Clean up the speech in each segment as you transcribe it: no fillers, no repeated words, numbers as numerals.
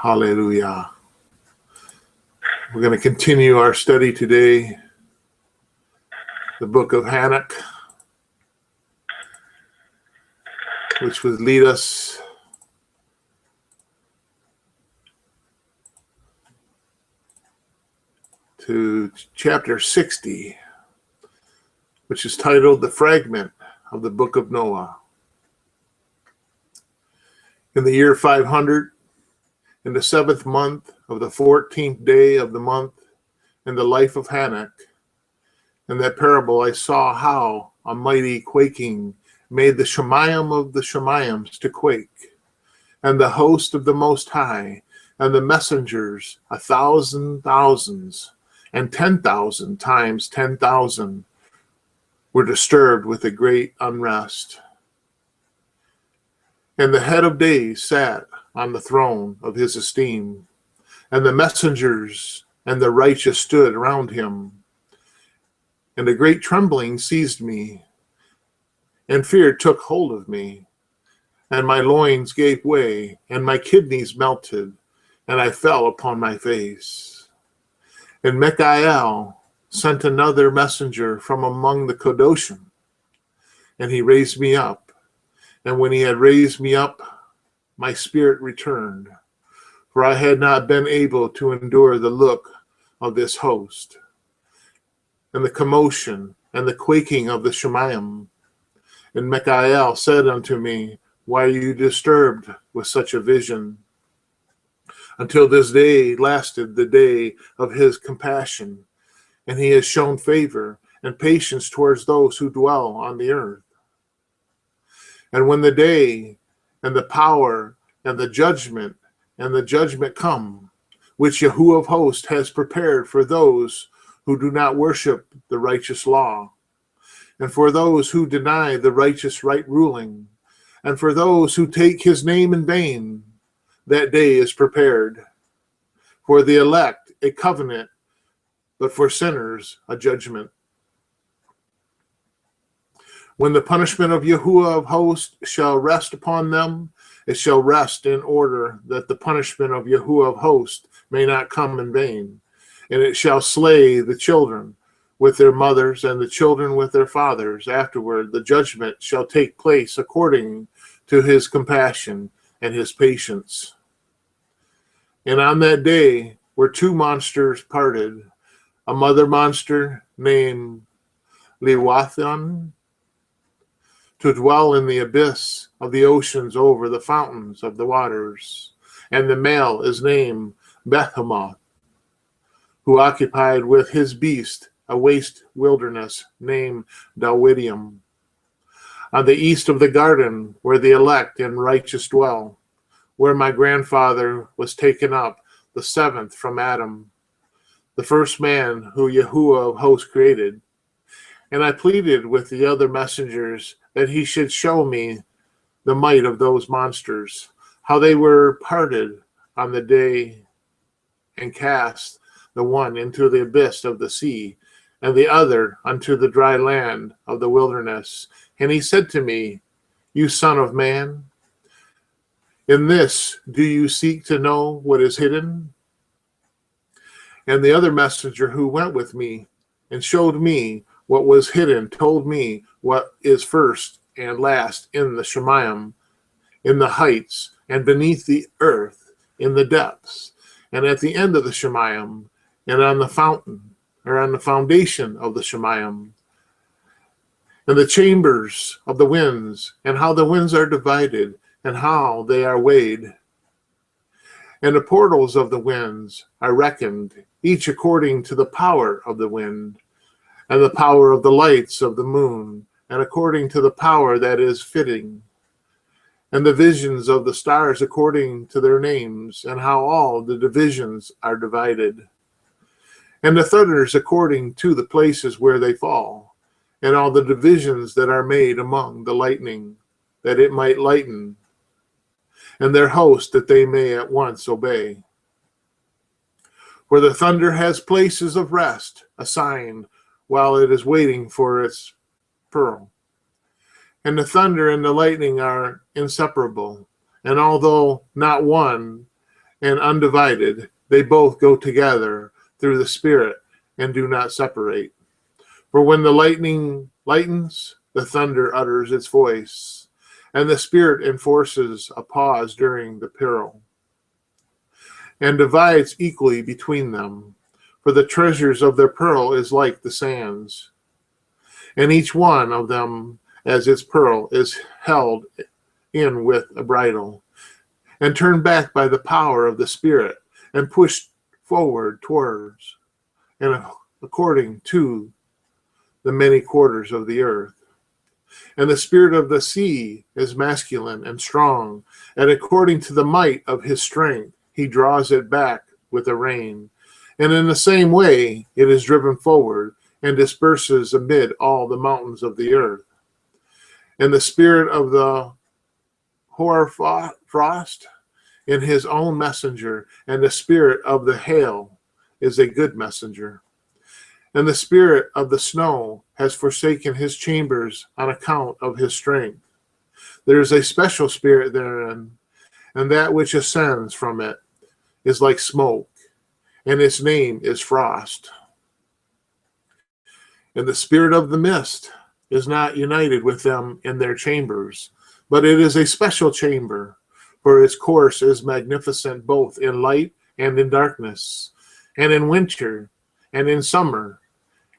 Hallelujah. We're going to continue our study today, the book of Hanok, which would lead us to chapter 60, which is titled The Fragment of the Book of Noah. In the year 500, in the 7th month of the 14th day of the month, in the life of Hanok, in that parable I saw how a mighty quaking made the Shemayim of the Shemayims to quake, and the host of the Most High, and the messengers, 1,000 thousands, and 10,000 times 10,000, were disturbed with a great unrest. And the head of days sat on the throne of his esteem, and the messengers and the righteous stood around him. And a great trembling seized me, and fear took hold of me, and my loins gave way, and my kidneys melted, and I fell upon my face. And Michael sent another messenger from among the Kedoshim, and he raised me up. And when he had raised me up, my spirit returned, for I had not been able to endure the look of this host, and the commotion, and the quaking of the Shemayim. And Michael said unto me, Why are you disturbed with such a vision? Until this day lasted the day of his compassion, and he has shown favor and patience towards those who dwell on the earth. And when the day and the power and the judgment come, which Yahuwah of hosts has prepared for those who do not worship the righteous law, and for those who deny the righteous right ruling, and for those who take his name in vain, that day is prepared. For the elect, a covenant, but for sinners, a judgment. When the punishment of Yahuwah of hosts shall rest upon them, it shall rest in order that the punishment of Yahuwah of hosts may not come in vain. And it shall slay the children with their mothers and the children with their fathers. Afterward, the judgment shall take place according to his compassion and his patience. And on that day were two monsters parted, a mother monster named Leviathan, to dwell in the abyss of the oceans over the fountains of the waters. And the male is named Behemoth, who occupied with his beast a waste wilderness named Dawidium, on the east of the garden where the elect and righteous dwell, where my grandfather was taken up, the seventh from Adam, the first man who Yahuwah of hosts created. And I pleaded with the other messengers that he should show me the might of those monsters, how they were parted on the day, and cast the one into the abyss of the sea, and the other unto the dry land of the wilderness. And he said to me, You son of man, in this do you seek to know what is hidden? And the other messenger who went with me and showed me what was hidden told me what is first and last in the Shemayim, in the heights, and beneath the earth, in the depths, and at the end of the Shemayim, and on the fountain, or on the foundation of the Shemayim, and the chambers of the winds, and how the winds are divided, and how they are weighed. And the portals of the winds are reckoned, each according to the power of the wind, and the power of the lights of the moon, and according to the power that is fitting, and the visions of the stars according to their names, and how all the divisions are divided, and the thunders according to the places where they fall, and all the divisions that are made among the lightning, that it might lighten, and their host that they may at once obey. For the thunder has places of rest assigned while it is waiting for its pearl. And the thunder and the lightning are inseparable, and although not one and undivided. They both go together through the Spirit and do not separate. For when the lightning lightens, the thunder utters its voice, and the Spirit enforces a pause during the peril, and divides equally between them. For the treasures of their pearl is like the sands, and each one of them, as its pearl, is held in with a bridle, and turned back by the power of the Spirit, and pushed forward towards, and according to the many quarters of the earth. And the spirit of the sea is masculine and strong, and according to the might of his strength, he draws it back with a rein. And in the same way, it is driven forward and disperses amid all the mountains of the earth. And the spirit of the hoarfrost in his own messenger, and the spirit of the hail is a good messenger. And the spirit of the snow has forsaken his chambers on account of his strength. There is a special spirit therein, and that which ascends from it is like smoke, and its name is frost. And the spirit of the mist is not united with them in their chambers, but it is a special chamber, for its course is magnificent both in light and in darkness, and in winter and in summer,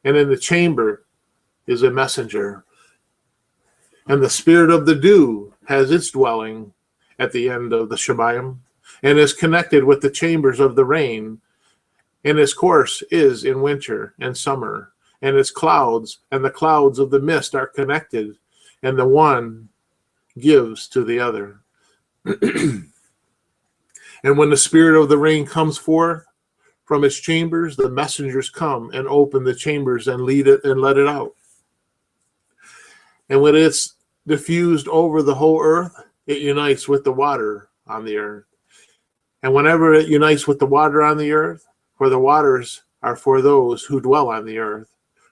and in the chamber is a messenger. And the spirit of the dew has its dwelling at the end of the Shemayim, and is connected with the chambers of the rain, and its course is in winter and summer, and its clouds and the clouds of the mist are connected, and the one gives to the other. And when the spirit of the rain comes forth from its chambers, the messengers come and open the chambers and lead it and let it out. And when it's diffused over the whole earth, it unites with the water on the earth. And whenever it unites with the water on the earth, for the waters are for those who dwell on the earth,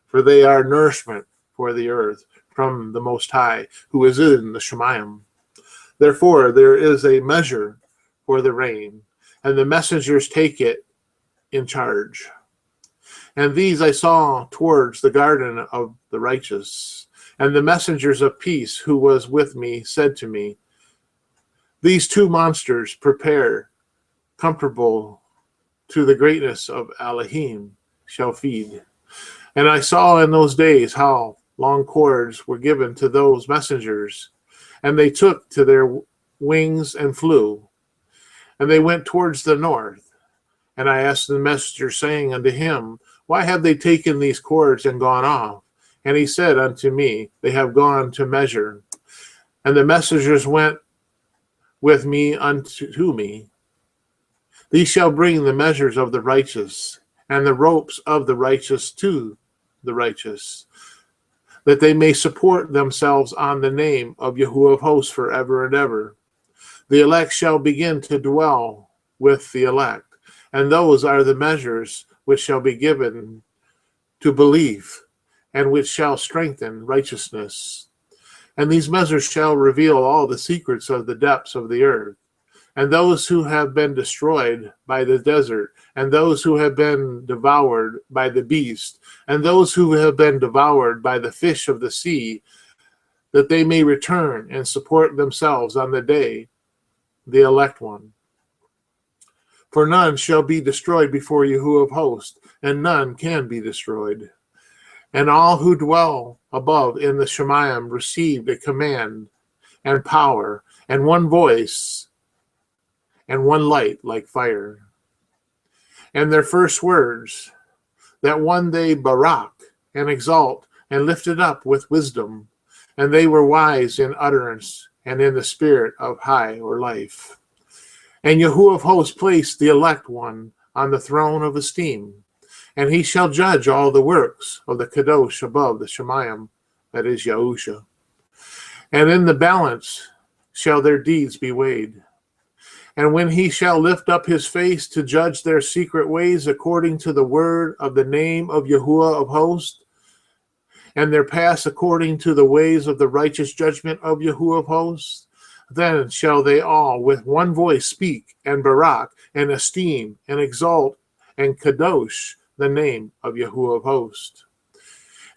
for they are nourishment for the earth from the Most High, who is in the Shemayim. Therefore, there is a measure for the rain, and the messengers take it in charge. And these I saw towards the garden of the righteous. And the messengers of peace who was with me said to me, these two monsters prepare comfortable to the greatness of Elohim shall feed. And I saw in those days how long cords were given to those messengers, and they took to their wings and flew. And they went towards the north. And I asked the messenger, saying unto him, why have they taken these cords and gone off? And he said unto me, they have gone to measure. And the messengers went with me unto me. These shall bring the measures of the righteous, and the ropes of the righteous to the righteous, that they may support themselves on the name of Yahuwah of hosts forever and ever. The elect shall begin to dwell with the elect, and those are the measures which shall be given to belief, and which shall strengthen righteousness. And these measures shall reveal all the secrets of the depths of the earth, and those who have been destroyed by the desert, and those who have been devoured by the beast, and those who have been devoured by the fish of the sea, that they may return and support themselves on the day, the elect one. For none shall be destroyed before Yahuwah of hosts, and none can be destroyed. And all who dwell above in the Shemayim received a command and power, and one voice, and one light like fire. And their first words, that one they barak, and exalt, and lifted up with wisdom, and they were wise in utterance, and in the spirit of high or life. And Yahuwah of hosts placed the elect one on the throne of esteem, and he shall judge all the works of the Kadosh above the Shemayim, that is Yahusha. And in the balance shall their deeds be weighed. And when he shall lift up his face to judge their secret ways according to the word of the name of Yahuwah of hosts, and their paths according to the ways of the righteous judgment of Yahuwah of hosts, Then shall they all with one voice speak, and barak, and esteem, and exalt, and kadosh the name of Yahuwah of hosts.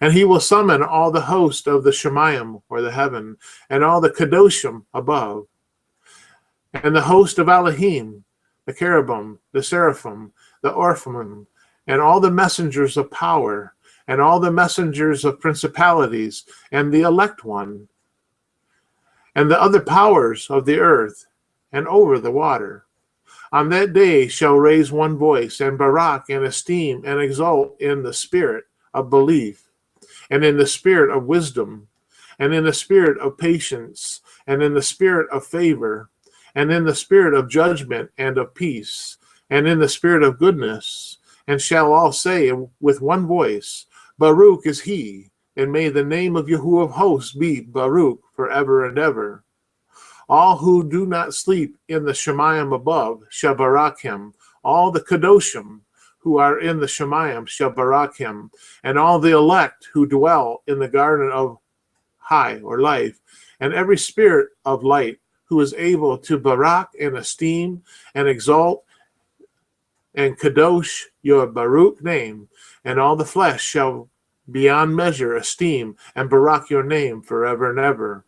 And he will summon all the host of the Shemayim, or the heaven, and all the kadoshim above, and the host of Elohim, the cherubim, the seraphim, the orphim, and all the messengers of power, and all the messengers of principalities, and the elect one, and the other powers of the earth, and over the water. On that day shall raise one voice, and barak, and esteem, and exalt in the spirit of belief, and in the spirit of wisdom, and in the spirit of patience, and in the spirit of favor, and in the spirit of judgment and of peace, and in the spirit of goodness, and shall all say with one voice, Baruch is he, and may the name of Yahuwah of hosts be Baruch forever and ever. All who do not sleep in the Shemayim above shall barak him. All the kadoshim who are in the Shemayim shall barak him, and all the elect who dwell in the garden of high or life, and every spirit of light who is able to barak and esteem and exalt and kadosh your Baruch name, and all the flesh shall beyond measure esteem and barak your name forever and ever.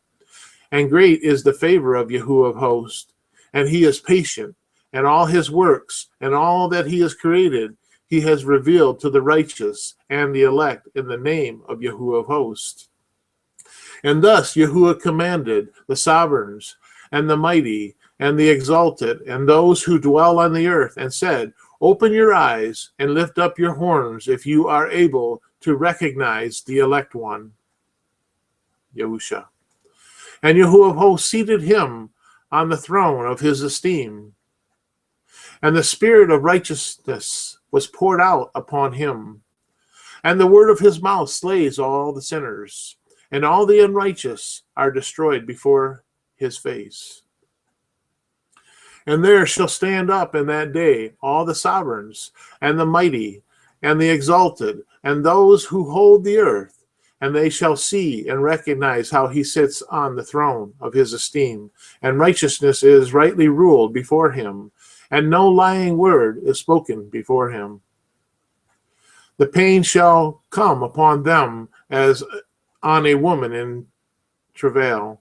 And great is the favor of Yahuwah of hosts, and he is patient, and all his works and all that he has created he has revealed to the righteous and the elect in the name of Yahuwah of hosts. And thus Yahuwah commanded the sovereigns and the mighty and the exalted and those who dwell on the earth, and said, Open your eyes and lift up your horns if you are able to recognize the elect one, Yahusha. And Yahuwah of hosts seated him on the throne of his esteem, and the spirit of righteousness was poured out upon him, and the word of his mouth slays all the sinners, and all the unrighteous are destroyed before his face. And there shall stand up in that day all the sovereigns, and the mighty, and the exalted, and those who hold the earth, and they shall see and recognize how he sits on the throne of his esteem, and righteousness is rightly ruled before him, and no lying word is spoken before him. The pain shall come upon them as on a woman in travail,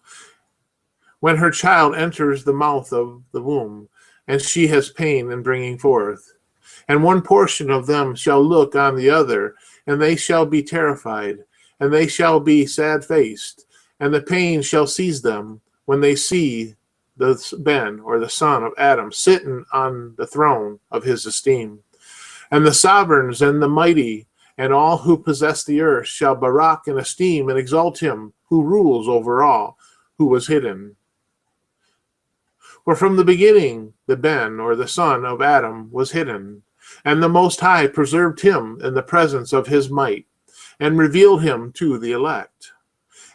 when her child enters the mouth of the womb, and she has pain in bringing forth. And one portion of them shall look on the other, and they shall be terrified, and they shall be sad-faced, and the pain shall seize them when they see the Ben, or the son of Adam, sitting on the throne of his esteem. And the sovereigns and the mighty and all who possess the earth shall barak and esteem and exalt him who rules over all, who was hidden. For from the beginning the Ben, or the son of Adam, was hidden, and the Most High preserved him in the presence of his might, and revealed him to the elect.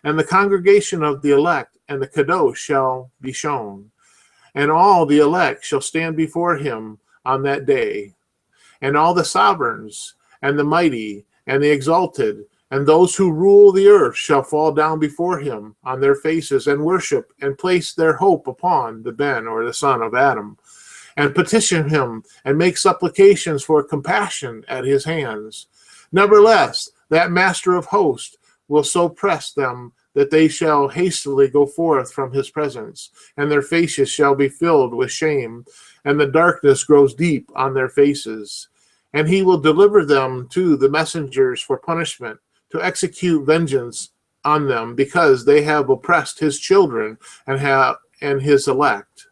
And the congregation of the elect and the kadosh shall be shown, and all the elect shall stand before him on that day. And all the sovereigns and the mighty and the exalted and those who rule the earth shall fall down before him on their faces and worship and place their hope upon the Ben, or the son of Adam, and petition him and make supplications for compassion at his hands. Nevertheless, that master of hosts will so press them that they shall hastily go forth from his presence, and their faces shall be filled with shame, and the darkness grows deep on their faces. And he will deliver them to the messengers for punishment, to execute vengeance on them, because they have oppressed his children and his elect.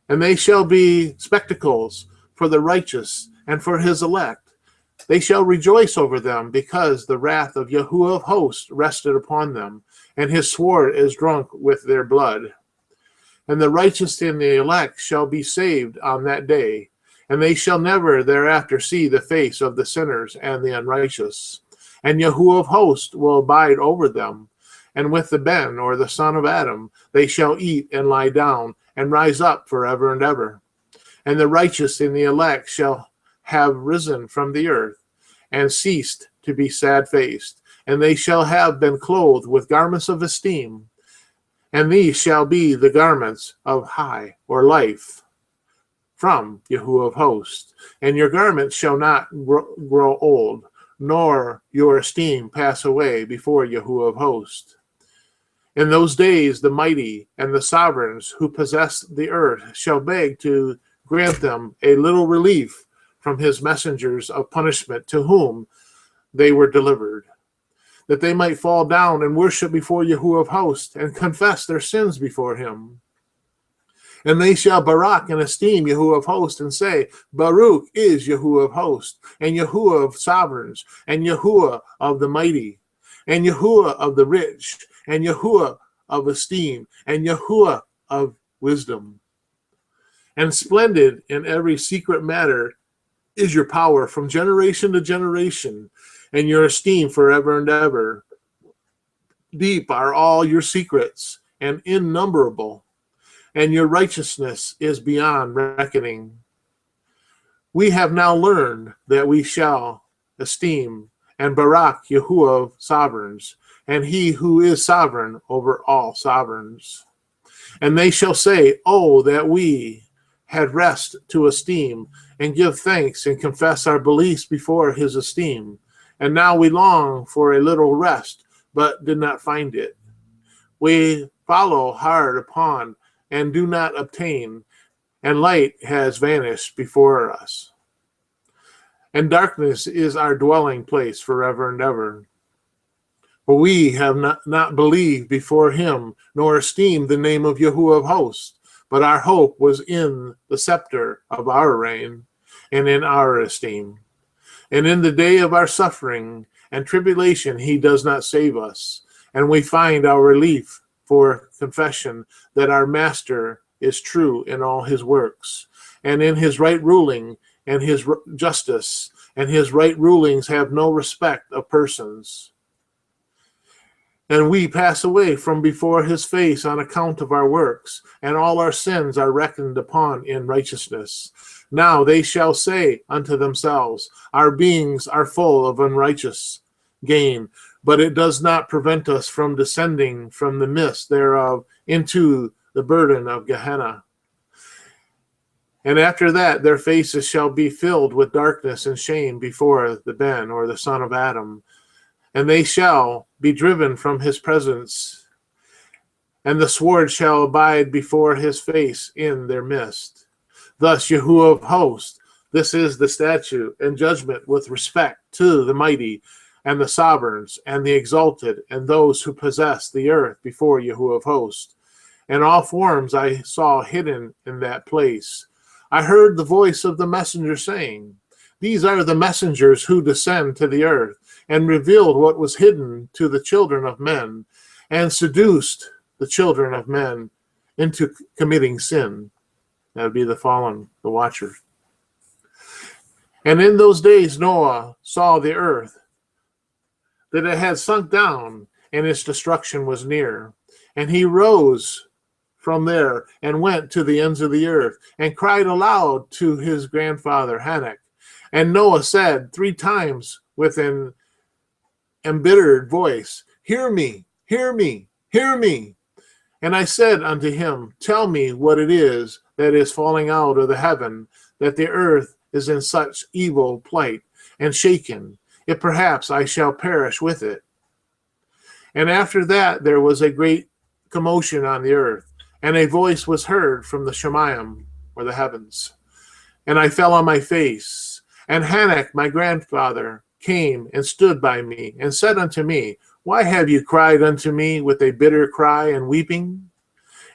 And they shall be spectacles for the righteous and for his elect. They shall rejoice over them, because the wrath of Yahuwah of hosts rested upon them, and his sword is drunk with their blood. And the righteous and the elect shall be saved on that day, and they shall never thereafter see the face of the sinners and the unrighteous. And Yahuwah of hosts will abide over them, and with the Ben, or the son of Adam, they shall eat and lie down, and rise up forever and ever. And the righteous and the elect shall have risen from the earth, and ceased to be sad-faced, and they shall have been clothed with garments of esteem, And these shall be the garments of high or life from Yahuwah of hosts. And your garments shall not grow old, nor your esteem pass away before Yahuwah of hosts. In those days the mighty and the sovereigns who possess the earth shall beg to grant them a little relief from his messengers of punishment to whom they were delivered, that they might fall down and worship before Yahuwah of hosts and confess their sins before him. And they shall barak and esteem Yahuwah of hosts and say, Baruch is Yahuwah of hosts, and Yahuwah of sovereigns, and Yahuwah of the mighty, and Yahuwah of the rich, and Yahuwah of esteem, and Yahuwah of wisdom. And splendid in every secret matter is your power from generation to generation, and your esteem forever and ever. Deep are all your secrets, and innumerable, and your righteousness is beyond reckoning. We have now learned that we shall esteem and barak Yahuwah of sovereigns, and he who is sovereign over all sovereigns. And they shall say, oh, that we had rest to esteem, and give thanks and confess our beliefs before his esteem. And now we long for a little rest, but did not find it. We follow hard upon and do not obtain, and light has vanished before us. And darkness is our dwelling place forever and ever. For we have not believed before him, nor esteemed the name of Yahuwah of hosts, but our hope was in the scepter of our reign, and in our esteem. And in the day of our suffering and tribulation he does not save us, and we find our relief for confession that our Master is true in all his works, and in his right ruling and his justice, and his right rulings have no respect of persons. And we pass away from before his face on account of our works, and all our sins are reckoned upon in righteousness. Now they shall say unto themselves, our beings are full of unrighteous gain, but it does not prevent us from descending from the mist thereof into the burden of Gehenna. And after that their faces shall be filled with darkness and shame before the Ben, or the son of Adam. And they shall be driven from his presence, and the sword shall abide before his face in their midst. Thus Yahuwah of hosts, this is the statute and judgment with respect to the mighty, and the sovereigns, and the exalted, and those who possess the earth before Yahuwah of hosts. And all forms I saw hidden in that place. I heard the voice of the messenger saying, these are the messengers who descend to the earth, and revealed what was hidden to the children of men, and seduced the children of men into committing sin. That would be the fallen, the watcher. And in those days Noah saw the earth, that it had sunk down, and its destruction was near. And he rose from there, and went to the ends of the earth, and cried aloud to his grandfather Hanok. And Noah said 3 times with an embittered voice, hear me, hear me, hear me. And I said unto him, tell me what it is that is falling out of the heaven, that the earth is in such evil plight and shaken, if perhaps I shall perish with it. And after that there was a great commotion on the earth, and a voice was heard from the Shemayim, or the heavens. And I fell on my face. And Hanok, my grandfather, came and stood by me, and said unto me, why have you cried unto me with a bitter cry and weeping?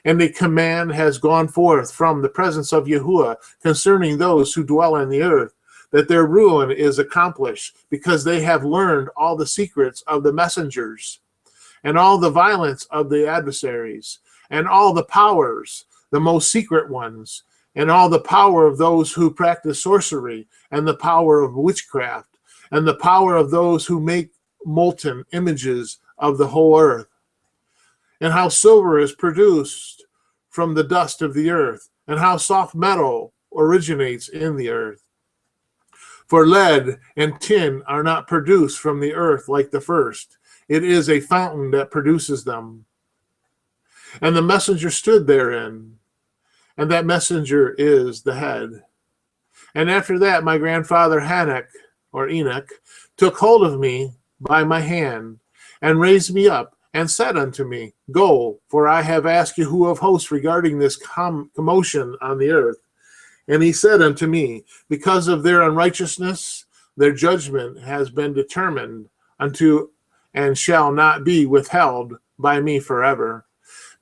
And a command has gone forth from the presence of Yahuwah concerning those who dwell in the earth, that their ruin is accomplished, because they have learned all the secrets of the messengers, and all the violence of the adversaries, and all the powers, the most secret ones, and all the power of those who practice sorcery, and the power of witchcraft, and the power of those who make molten images of the whole earth, and how silver is produced from the dust of the earth, and how soft metal originates in the earth. For lead and tin are not produced from the earth like the first. It is a fountain that produces them. And the messenger stood therein, and that messenger is the head. And after that, my grandfather Hanok, or Enoch, took hold of me by my hand, and raised me up, and said unto me, Go, for I have asked Yahuwah of hosts regarding this commotion on the earth. And he said unto me, Because of their unrighteousness, their judgment has been determined unto, and shall not be withheld by me forever.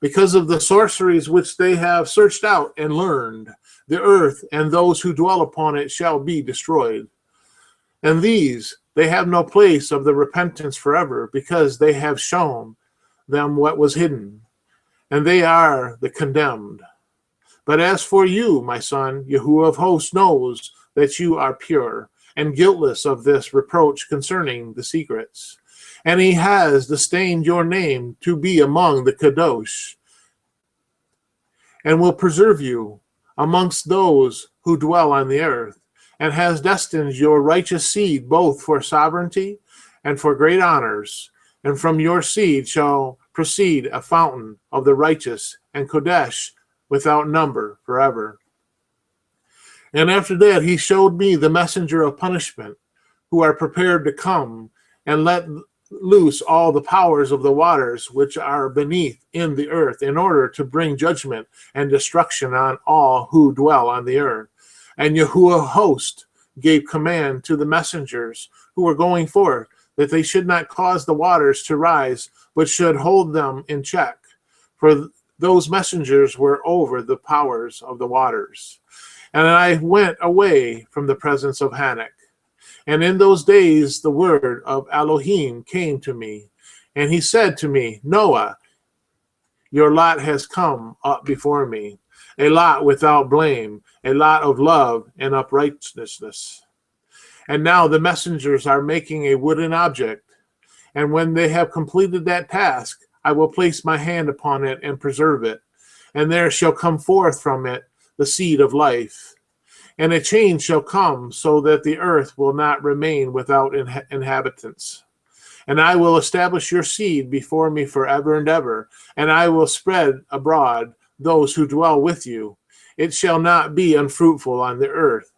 Because of the sorceries which they have searched out and learned, the earth and those who dwell upon it shall be destroyed. And these, they have no place of the repentance forever, because they have shown them what was hidden, and they are the condemned. But as for you, my son, Yahuwah of hosts knows that you are pure and guiltless of this reproach concerning the secrets. And he has disdained your name to be among the Kadosh, and will preserve you amongst those who dwell on the earth, and has destined your righteous seed both for sovereignty and for great honors. And from your seed shall proceed a fountain of the righteous, and Kodesh without number forever. And after that he showed me the messenger of punishment, who are prepared to come and let loose all the powers of the waters which are beneath in the earth, in order to bring judgment and destruction on all who dwell on the earth. And Yahuwah host gave command to the messengers who were going forth, that they should not cause the waters to rise, but should hold them in check. For those messengers were over the powers of the waters. And I went away from the presence of Hanok. And in those days the word of Elohim came to me, and he said to me, Noah, your lot has come up before me, a lot without blame, a lot of love and uprightness. And now the messengers are making a wooden object, and when they have completed that task, I will place my hand upon it and preserve it, and there shall come forth from it the seed of life. And a change shall come, so that the earth will not remain without inhabitants. And I will establish your seed before me forever and ever, and I will spread abroad those who dwell with you. It shall not be unfruitful on the earth,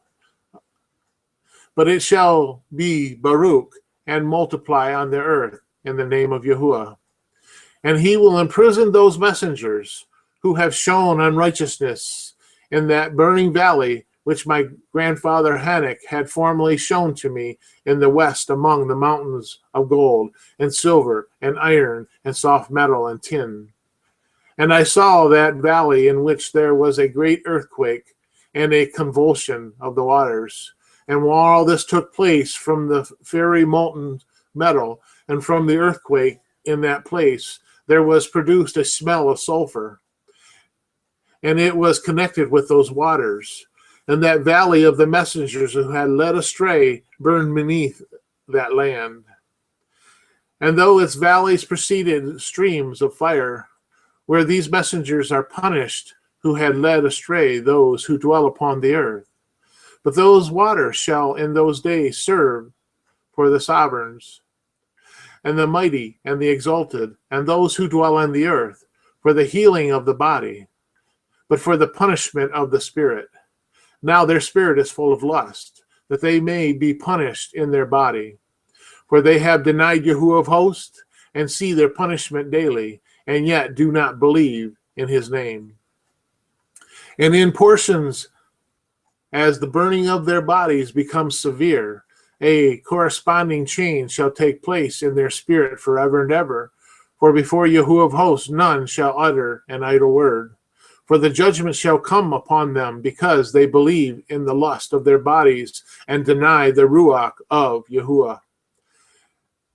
but it shall be Baruch and multiply on the earth in the name of Yahuwah. And he will imprison those messengers who have shown unrighteousness in that burning valley which my grandfather Hanok had formerly shown to me in the west among the mountains of gold and silver and iron and soft metal and tin. And I saw that valley in which there was a great earthquake and a convulsion of the waters. And while all this took place from the fiery molten metal and from the earthquake in that place, there was produced a smell of sulfur. And it was connected with those waters. And that valley of the messengers who had led astray burned beneath that land. And though its valleys proceeded streams of fire, where these messengers are punished who had led astray those who dwell upon the earth. But those waters shall in those days serve for the sovereigns, and the mighty, and the exalted, and those who dwell on the earth, for the healing of the body, but for the punishment of the spirit. Now their spirit is full of lust, that they may be punished in their body. For they have denied Yahuwah of hosts, and see their punishment daily, and yet do not believe in his name. And in portions, as the burning of their bodies becomes severe, a corresponding change shall take place in their spirit forever and ever. For before Yahuwah of hosts none shall utter an idle word. For the judgment shall come upon them, because they believe in the lust of their bodies and deny the Ruach of Yahuwah.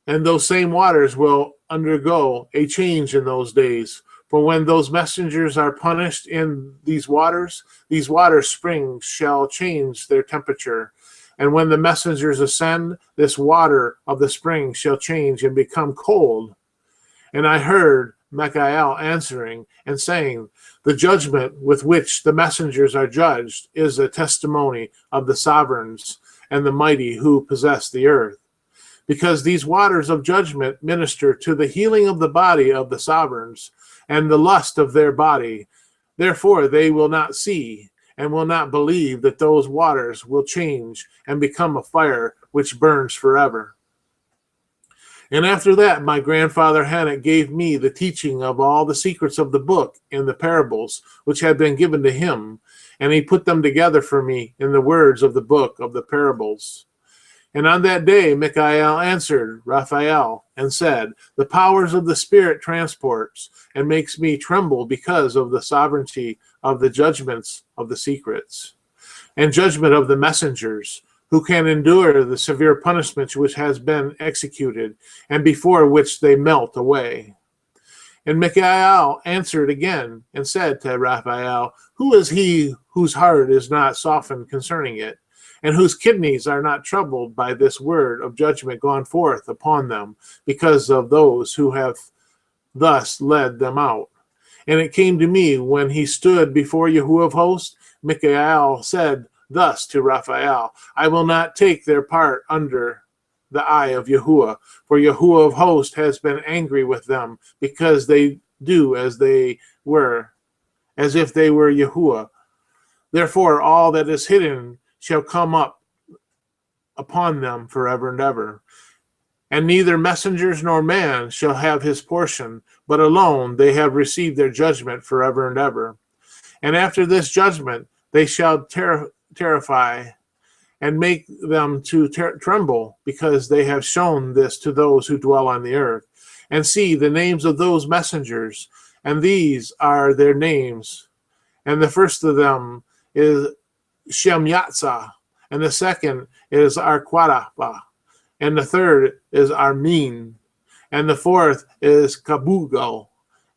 And those same waters will undergo a change in those days. For when those messengers are punished in these water springs shall change their temperature. And when the messengers ascend, this water of the spring shall change and become cold. And I heard Michael answering and saying, the judgment with which the messengers are judged is a testimony of the sovereigns and the mighty who possess the earth. because these waters of judgment minister to the healing of the body of the sovereigns and the lust of their body. Therefore they will not see and will not believe that those waters will change and become a fire which burns forever. And after that, my grandfather Hanok gave me the teaching of all the secrets of the book and the parables which had been given to him, and he put them together for me in the words of the book of the parables. And on that day, Michael answered Raphael and said, the powers of the Spirit transports and makes me tremble because of the sovereignty of the judgments of the secrets and judgment of the messengers, who can endure the severe punishment which has been executed, and before which they melt away. And Michael answered again and said to Raphael, who is he whose heart is not softened concerning it, and whose kidneys are not troubled by this word of judgment gone forth upon them, because of those who have thus led them out? And it came to me when he stood before Yahuwah of hosts, Michael said thus to Raphael, I will not take their part under the eye of Yahuwah, for Yahuwah of hosts has been angry with them, because they do as if they were Yahuwah. Therefore all that is hidden shall come up upon them forever and ever. And neither messengers nor man shall have his portion, but alone they have received their judgment forever and ever. And after this judgment they shall terrify and make them to tremble, because they have shown this to those who dwell on the earth. And see the names of those messengers, and these are their names. And the first of them is Shemyatza, and the second is Arquadapa, and the third is Armin, and the fourth is Kabugo,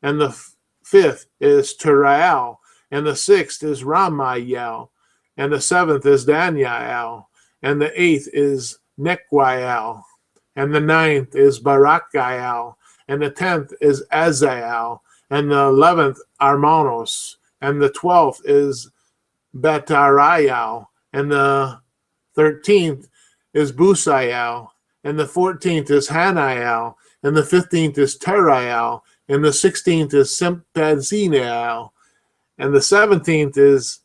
and the fifth is Turiel, and the sixth is Ramayel, and the seventh is Daniel, and the eighth is Nequiel, and the ninth is Barakael, and the 10th is Azael, and the 11th Armanos, and the 12th is Betariel, and the 13th is Busael, and the 14th is Hanael, and the 15th is Teriel, and the 16th is Simpazinel, and the 17th is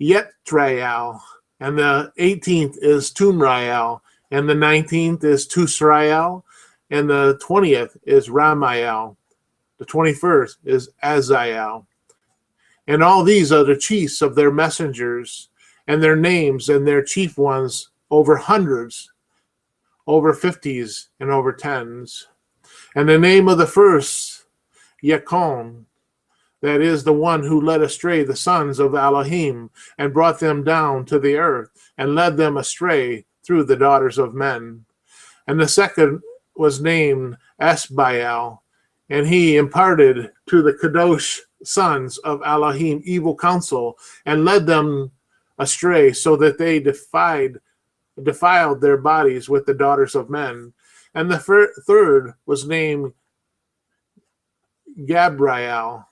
Yetrael, and the 18th is Tumrael, and the 19th is Tusrael, and the 20th is Ramael, the 21st is Azael. And all these are the chiefs of their messengers, and their names and their chief ones, over hundreds, over 50s, and over 10s. And the name of the first, Yakon, that is the one who led astray the sons of Elohim, and brought them down to the earth, and led them astray through the daughters of men. And the second was named Asbael, and he imparted to the Kadosh sons of Elohim evil counsel, and led them astray, so that they defiled their bodies with the daughters of men. And the third was named Gabriel.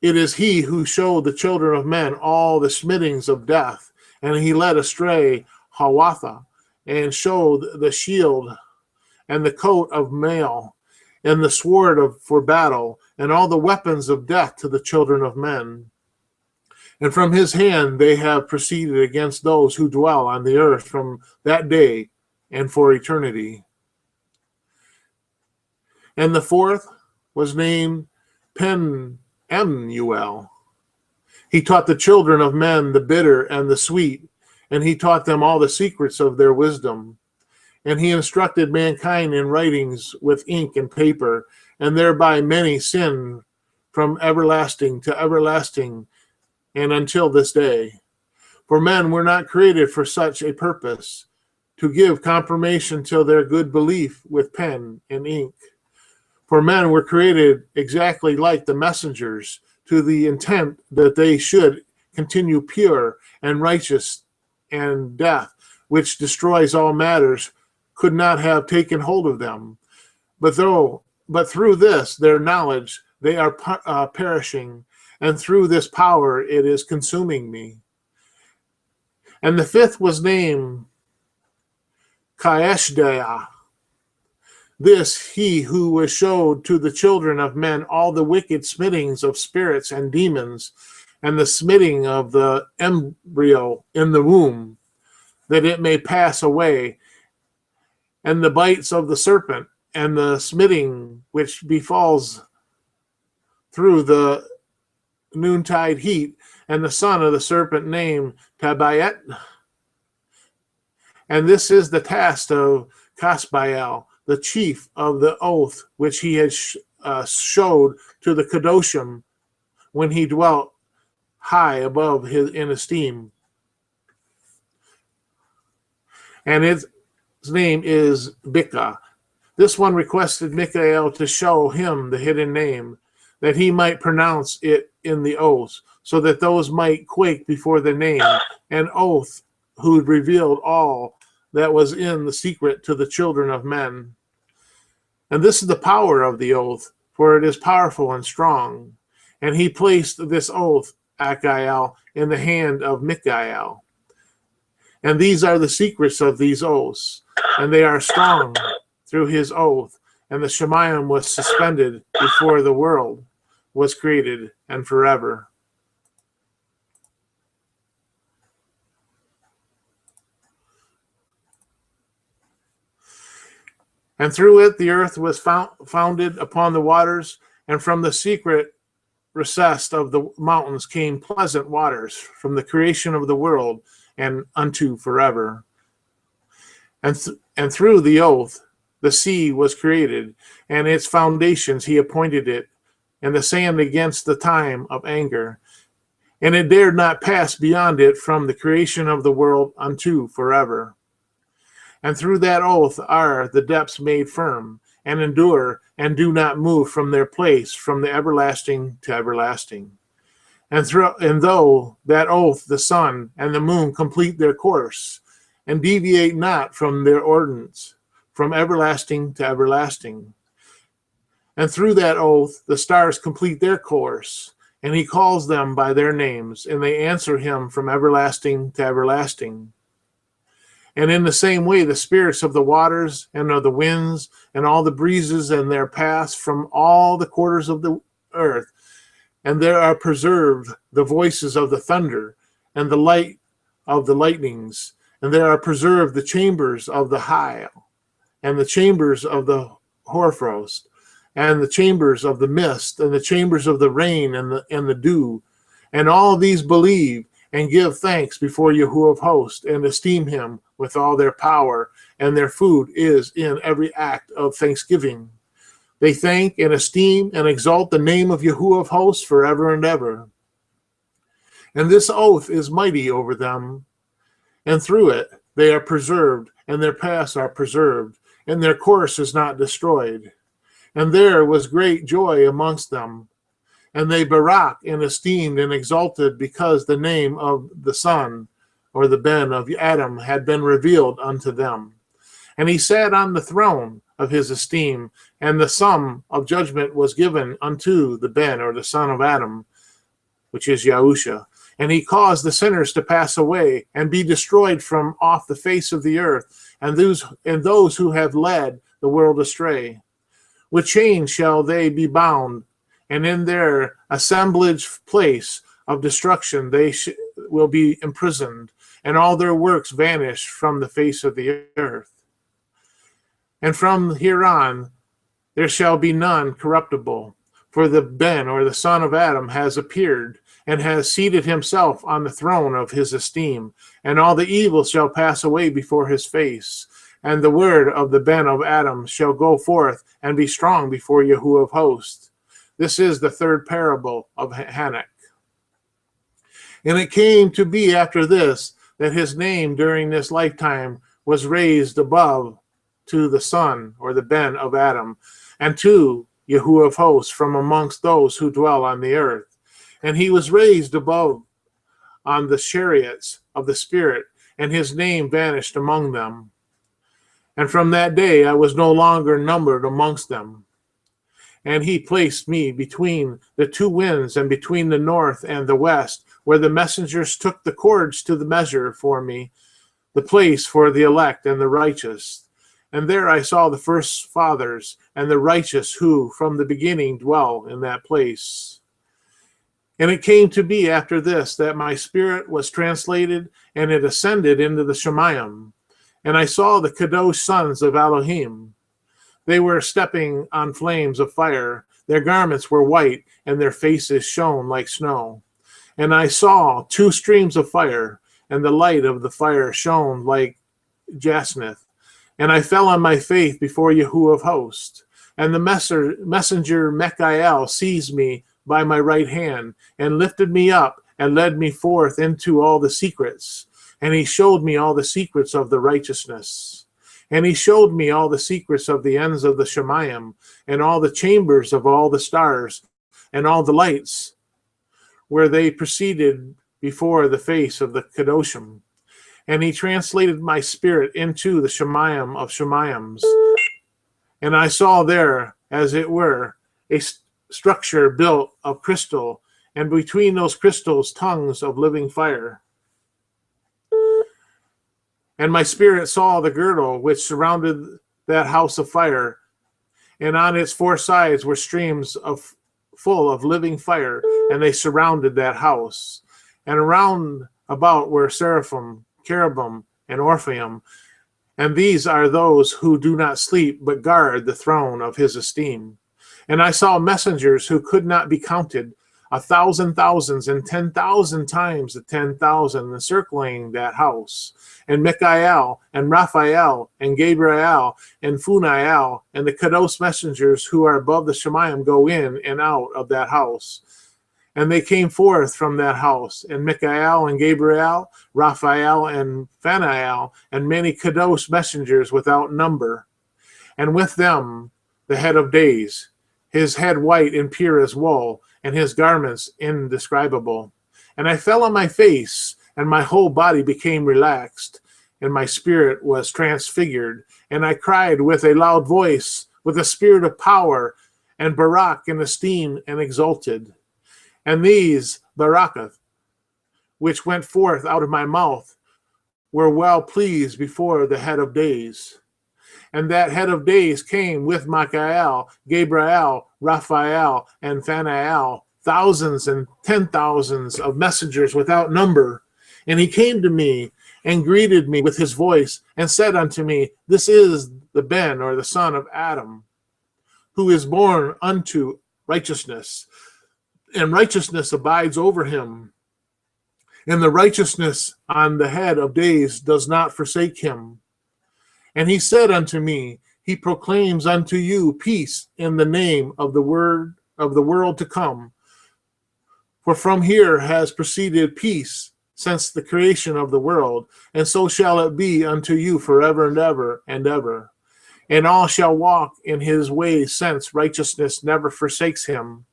It is he who showed the children of men all the smittings of death, and he led astray Hawatha, and showed the shield and the coat of mail, and the sword for battle, and all the weapons of death to the children of men. And from his hand they have proceeded against those who dwell on the earth from that day and for eternity. And the fourth was named Penuel. He taught the children of men the bitter and the sweet, and he taught them all the secrets of their wisdom. And he instructed mankind in writings with ink and paper, and thereby many sinned from everlasting to everlasting and until this day. For men were not created for such a purpose, to give confirmation to their good belief with pen and ink. For men were created exactly like the messengers, to the intent that they should continue pure and righteous, and death, which destroys all matters, could not have taken hold of them. But through this their knowledge they are perishing, and through this power it is consuming me. And the fifth was named Kaeshdeah. This he who was showed to the children of men all the wicked smittings of spirits and demons, and the smitting of the embryo in the womb, that it may pass away, and the bites of the serpent, and the smitting which befalls through the noontide heat, and the son of the serpent named Tabayet. And this is the task of Kasbael, the chief of the oath which he had showed to the Kedoshim when he dwelt high above his in esteem. And his name is Bika. This one requested Michael to show him the hidden name, that he might pronounce it in the oath, so that those might quake before the name and oath, who revealed all that was in the secret to the children of men. And this is the power of the oath, for it is powerful and strong. And he placed this oath, Akael, in the hand of Michael. And these are the secrets of these oaths, and they are strong through his oath. And the Shemayim was suspended before the world was created and forever. And through it the earth was founded upon the waters, and from the secret recess of the mountains came pleasant waters, from the creation of the world and unto forever. And through the oath the sea was created, and its foundations he appointed it, and the sand against the time of anger. And it dared not pass beyond it from the creation of the world unto forever. And through that oath are the depths made firm, and endure, and do not move from their place, from the everlasting to everlasting. And though that oath the sun and the moon complete their course, and deviate not from their ordinance, from everlasting to everlasting. And through that oath the stars complete their course, and he calls them by their names, and they answer him from everlasting to everlasting. And in the same way the spirits of the waters and of the winds and all the breezes and their paths from all the quarters of the earth, and there are preserved the voices of the thunder and the light of the lightnings, and there are preserved the chambers of the Hail, and the chambers of the hoarfrost, and the chambers of the mist, and the chambers of the rain and the dew. And all these believe and give thanks before Yahuwah of hosts, and esteem him with all their power, and their food is in every act of thanksgiving. They thank and esteem and exalt the name of Yahuwah of hosts forever and ever. And this oath is mighty over them, and through it they are preserved, and their paths are preserved, and their course is not destroyed. And there was great joy amongst them, and they barak and esteemed and exalted, because the name of the Son, or the Ben of Adam, had been revealed unto them. And he sat on the throne of his esteem, and the sum of judgment was given unto the Ben, or the son of Adam, which is Yahusha. And he caused the sinners to pass away and be destroyed from off the face of the earth, and those who have led the world astray. With chains shall they be bound, and in their assemblage place of destruction they will be imprisoned, and all their works vanish from the face of the earth. And from here on there shall be none corruptible, for the Ben, or the son of Adam, has appeared, and has seated himself on the throne of his esteem, and all the evil shall pass away before his face. And the word of the Ben of Adam shall go forth and be strong before Yahuwah of hosts. This is the third parable of Hanok. And it came to be after this, that his name during this lifetime was raised above to the son, or the Ben of Adam, and to Yahuwah of hosts from amongst those who dwell on the earth. And he was raised above on the chariots of the Spirit, and his name vanished among them. And from that day I was no longer numbered amongst them. And he placed me between the two winds, and between the north and the west, where the messengers took the cords to the measure for me, the place for the elect and the righteous. And there I saw the first fathers and the righteous who from the beginning dwell in that place. And it came to be after this that my spirit was translated, and it ascended into the Shemayim. And I saw the Kadosh sons of Elohim. They were stepping on flames of fire. Their garments were white, and their faces shone like snow. And I saw 2 streams of fire, and the light of the fire shone like jacinth. And I fell on my face before Yahuwah of hosts. And the messenger Michael seized me by my right hand, and lifted me up, and led me forth into all the secrets. And he showed me all the secrets of the righteousness. And he showed me all the secrets of the ends of the Shemayim, and all the chambers of all the stars, and all the lights, where they proceeded before the face of the Kedoshim. And he translated my spirit into the Shemayim of Shemayims. And I saw there, as it were, a structure built of crystal, and between those crystals tongues of living fire. And my spirit saw the girdle which surrounded that house of fire, and on its 4 sides were streams full of living fire, and they surrounded that house. And around about were seraphim, cherubim, and Orpheum, and these are those who do not sleep, but guard the throne of his esteem. And I saw messengers who could not be counted, 1,000 thousands, and 10,000 times the 10,000, encircling that house. And Michael, and Raphael, and Gabriel, and Phuniel, and the Kadosh messengers who are above the Shemayim go in and out of that house. And they came forth from that house, and Michael, and Gabriel, Raphael, and Phuniel, and many Kadosh messengers without number. And with them the head of days, his head white and pure as wool, and his garments indescribable. And I fell on my face, and my whole body became relaxed, and my spirit was transfigured. And I cried with a loud voice, with a spirit of power, and Barak, and esteemed and exalted. And these, Barakah, which went forth out of my mouth, were well pleased before the head of days. And that head of days came with Michael, Gabriel, Raphael, and Phuniel, thousands and 10,000s of messengers without number. And he came to me and greeted me with his voice, and said unto me, This is the Ben, or the son of Adam, who is born unto righteousness, and righteousness abides over him. And the righteousness on the head of days does not forsake him. And he said unto me, He proclaims unto you peace in the name of the word of the world to come. For from here has proceeded peace since the creation of the world, and so shall it be unto you forever and ever and ever. And all shall walk in his ways, since righteousness never forsakes him.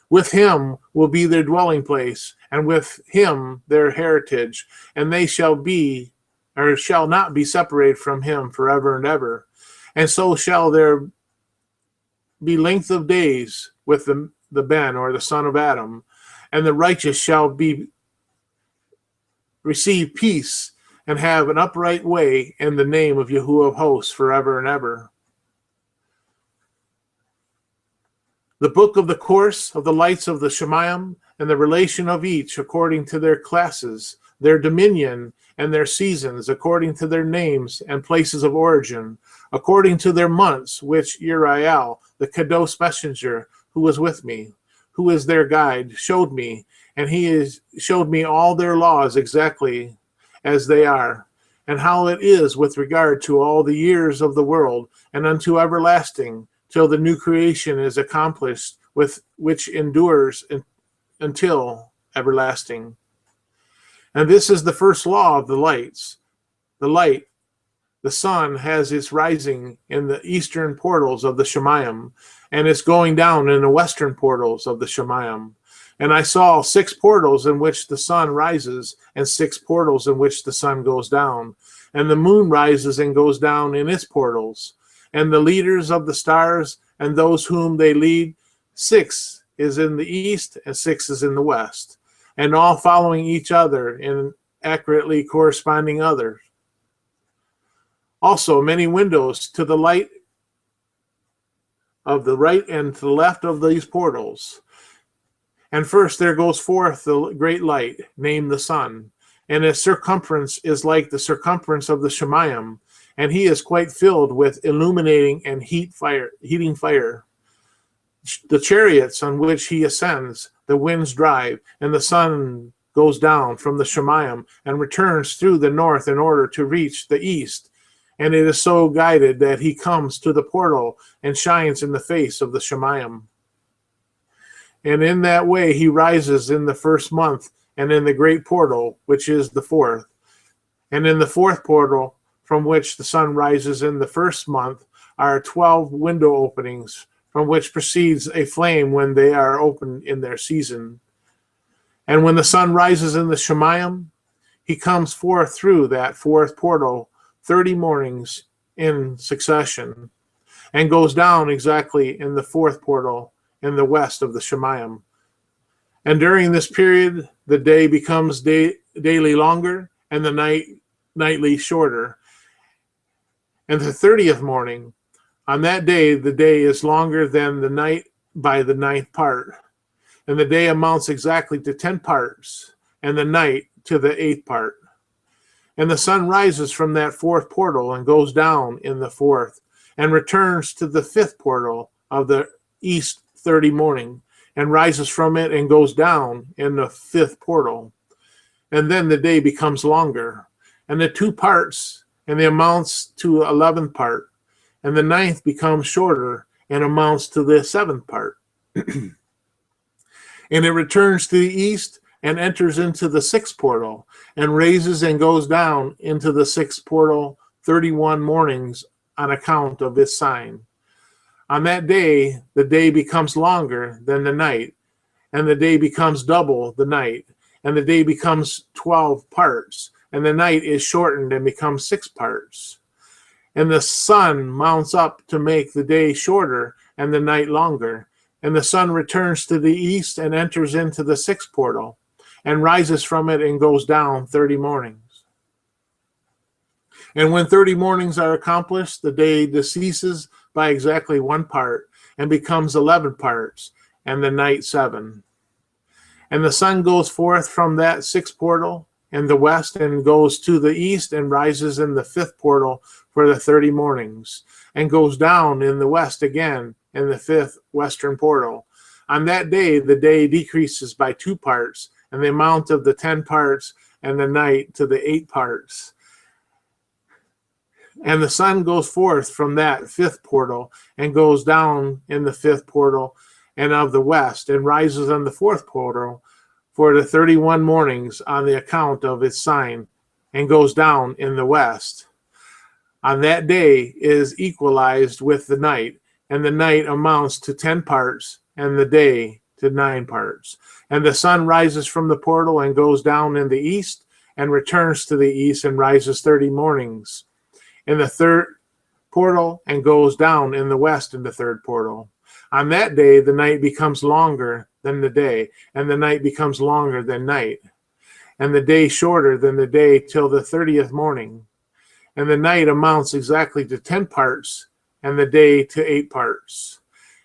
With him will be their dwelling place, and with him their heritage, and they shall be, or shall not be separated from him forever and ever. And so shall there be length of days with the Ben, or the son of Adam, and the righteous shall receive peace and have an upright way in the name of Yahuwah of hosts forever and ever. The book of the course of the lights of the Shemayim, and the relation of each according to their classes, their dominion, and their seasons, according to their names and places of origin, according to their months, which Uriel, the Kadosh messenger, who was with me, who is their guide, showed me, and showed me all their laws exactly as they are, and how it is with regard to all the years of the world, and unto everlasting, till the new creation is accomplished, with which endures until everlasting. And this is the first law of the lights. The light, the sun, has its rising in the eastern portals of the Shemayim, and its going down in the western portals of the Shemayim. And I saw 6 portals in which the sun rises, and 6 portals in which the sun goes down. And the moon rises and goes down in its portals. And the leaders of the stars, and those whom they lead, 6 is in the east, and 6 is in the west, and all following each other in accurately corresponding others. Also many windows to the light of the right and to the left of these portals. And first there goes forth the great light, named the sun, and his circumference is like the circumference of the Shemayim, and he is quite filled with illuminating and heating fire. The chariots on which he ascends, the winds drive, and the sun goes down from the Shemayim and returns through the north in order to reach the east. And it is so guided that he comes to the portal and shines in the face of the Shemayim. And in that way he rises in the first month, and in the great portal, which is the fourth. And in the fourth portal, from which the sun rises in the first month, are 12 window openings, from which proceeds a flame when they are opened in their season. And when the sun rises in the Shemayim, he comes forth through that fourth portal 30 mornings in succession, and goes down exactly in the fourth portal in the west of the Shemayim. And during this period, the day becomes daily longer, and the nightly shorter. And the 30th morning, on that day, the day is longer than the night by the 9th part. And the day amounts exactly to 10 parts, and the night to the 8th part. And the sun rises from that fourth portal and goes down in the fourth, and returns to the fifth portal of the east 30 morning, and rises from it and goes down in the fifth portal. And then the day becomes longer, and the 2 parts, and the amounts to 11th part, and the 9th becomes shorter and amounts to the 7th part. And it returns to the east and enters into the 6th portal, and raises and goes down into the 6th portal 31 mornings on account of its sign. On that day, the day becomes longer than the night, and the day becomes double the night, and the day becomes 12 parts, and the night is shortened and becomes 6 parts. And the sun mounts up to make the day shorter and the night longer, and the sun returns to the east and enters into the 6th portal, and rises from it and goes down 30 mornings. And when 30 mornings are accomplished, the day deceases by exactly 1 part, and becomes 11 parts, and the night 7. And the sun goes forth from that 6th portal in the west, and goes to the east, and rises in the 5th portal for the 30 mornings, and goes down in the west again in the 5th western portal. On that day, the day decreases by 2 parts, and the amount of the 10 parts, and the night to the 8 parts. And the sun goes forth from that 5th portal, and goes down in the 5th portal and of the west, and rises on the 4th portal for the 31 mornings on the account of its sign, and goes down in the west. On that day is equalized with the night, and the night amounts to 10 parts, and the day to 9 parts. And the sun rises from the portal and goes down in the east, and returns to the east, and rises 30 mornings in the 3rd portal, and goes down in the west in the 3rd portal. On that day, the night becomes longer than the day, and the night becomes longer than night, and the day shorter than the day till the 30th morning. And the night amounts exactly to 10 parts, and the day to 8 parts.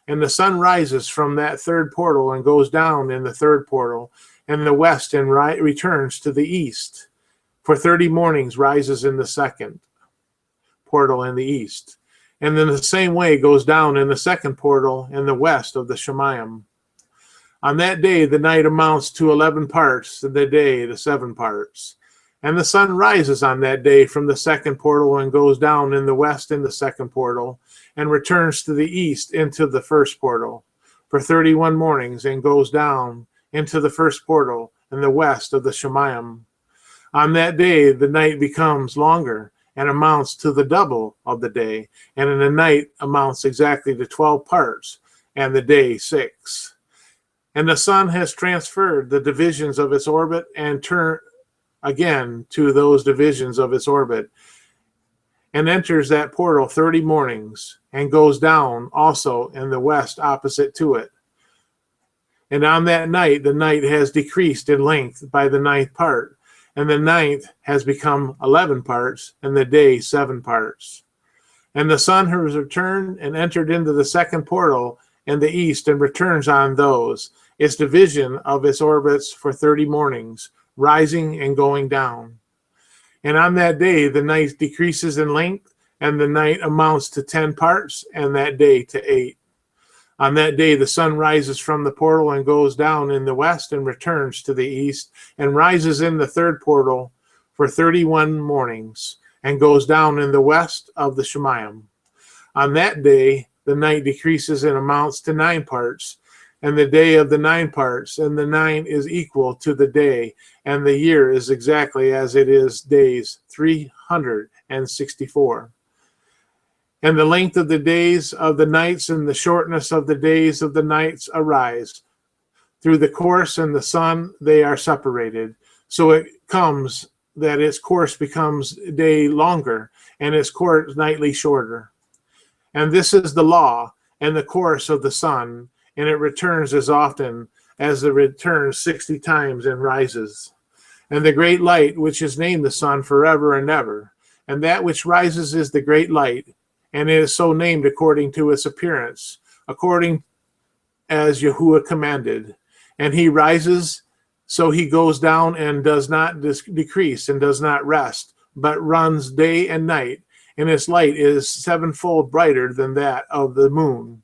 And the sun rises from that 3rd portal and goes down in the 3rd portal, and the west, and returns to the east. For 30 mornings rises in the 2nd portal in the east, and in the same way goes down in the 2nd portal in the west of the Shemayim. On that day the night amounts to 11 parts, and the day to 7 parts. And the sun rises on that day from the 2nd portal, and goes down in the west in the 2nd portal, and returns to the east into the 1st portal for 31 mornings, and goes down into the 1st portal in the west of the Shemayim. On that day the night becomes longer, and amounts to the double of the day, and in the night amounts exactly to 12 parts, and the day 6. And the sun has transferred the divisions of its orbit, and turned again to those divisions of its orbit, and enters that portal 30 mornings, and goes down also in the west opposite to it. And on that night, the night has decreased in length by the 9th part, and the ninth has become 11 parts, and the day 7 parts. And the sun has returned and entered into the second portal in the east and returns on those, its division of its orbits for 30 mornings, rising and going down. And on that day the night decreases in length, and the night amounts to 10 parts, and that day to 8. On that day the sun rises from the portal and goes down in the west and returns to the east, and rises in the third portal for 31 mornings, and goes down in the west of the Shemayim. On that day the night decreases and amounts to 9 parts, and the day of the 9 parts, and the 9 is equal to the day, and the year is exactly as it is days 364. And the length of the days of the nights and the shortness of the days of the nights arise. Through the course and the sun they are separated. So it comes that its course becomes day longer, and its course nightly shorter. And this is the law and the course of the sun, and it returns as often as it returns 60 times and rises. And the great light, which is named the sun forever and ever, and that which rises is the great light, and it is so named according to its appearance, according as Yahuwah commanded. And he rises, so he goes down and does not decrease and does not rest, but runs day and night, and its light is 7-fold brighter than that of the moon.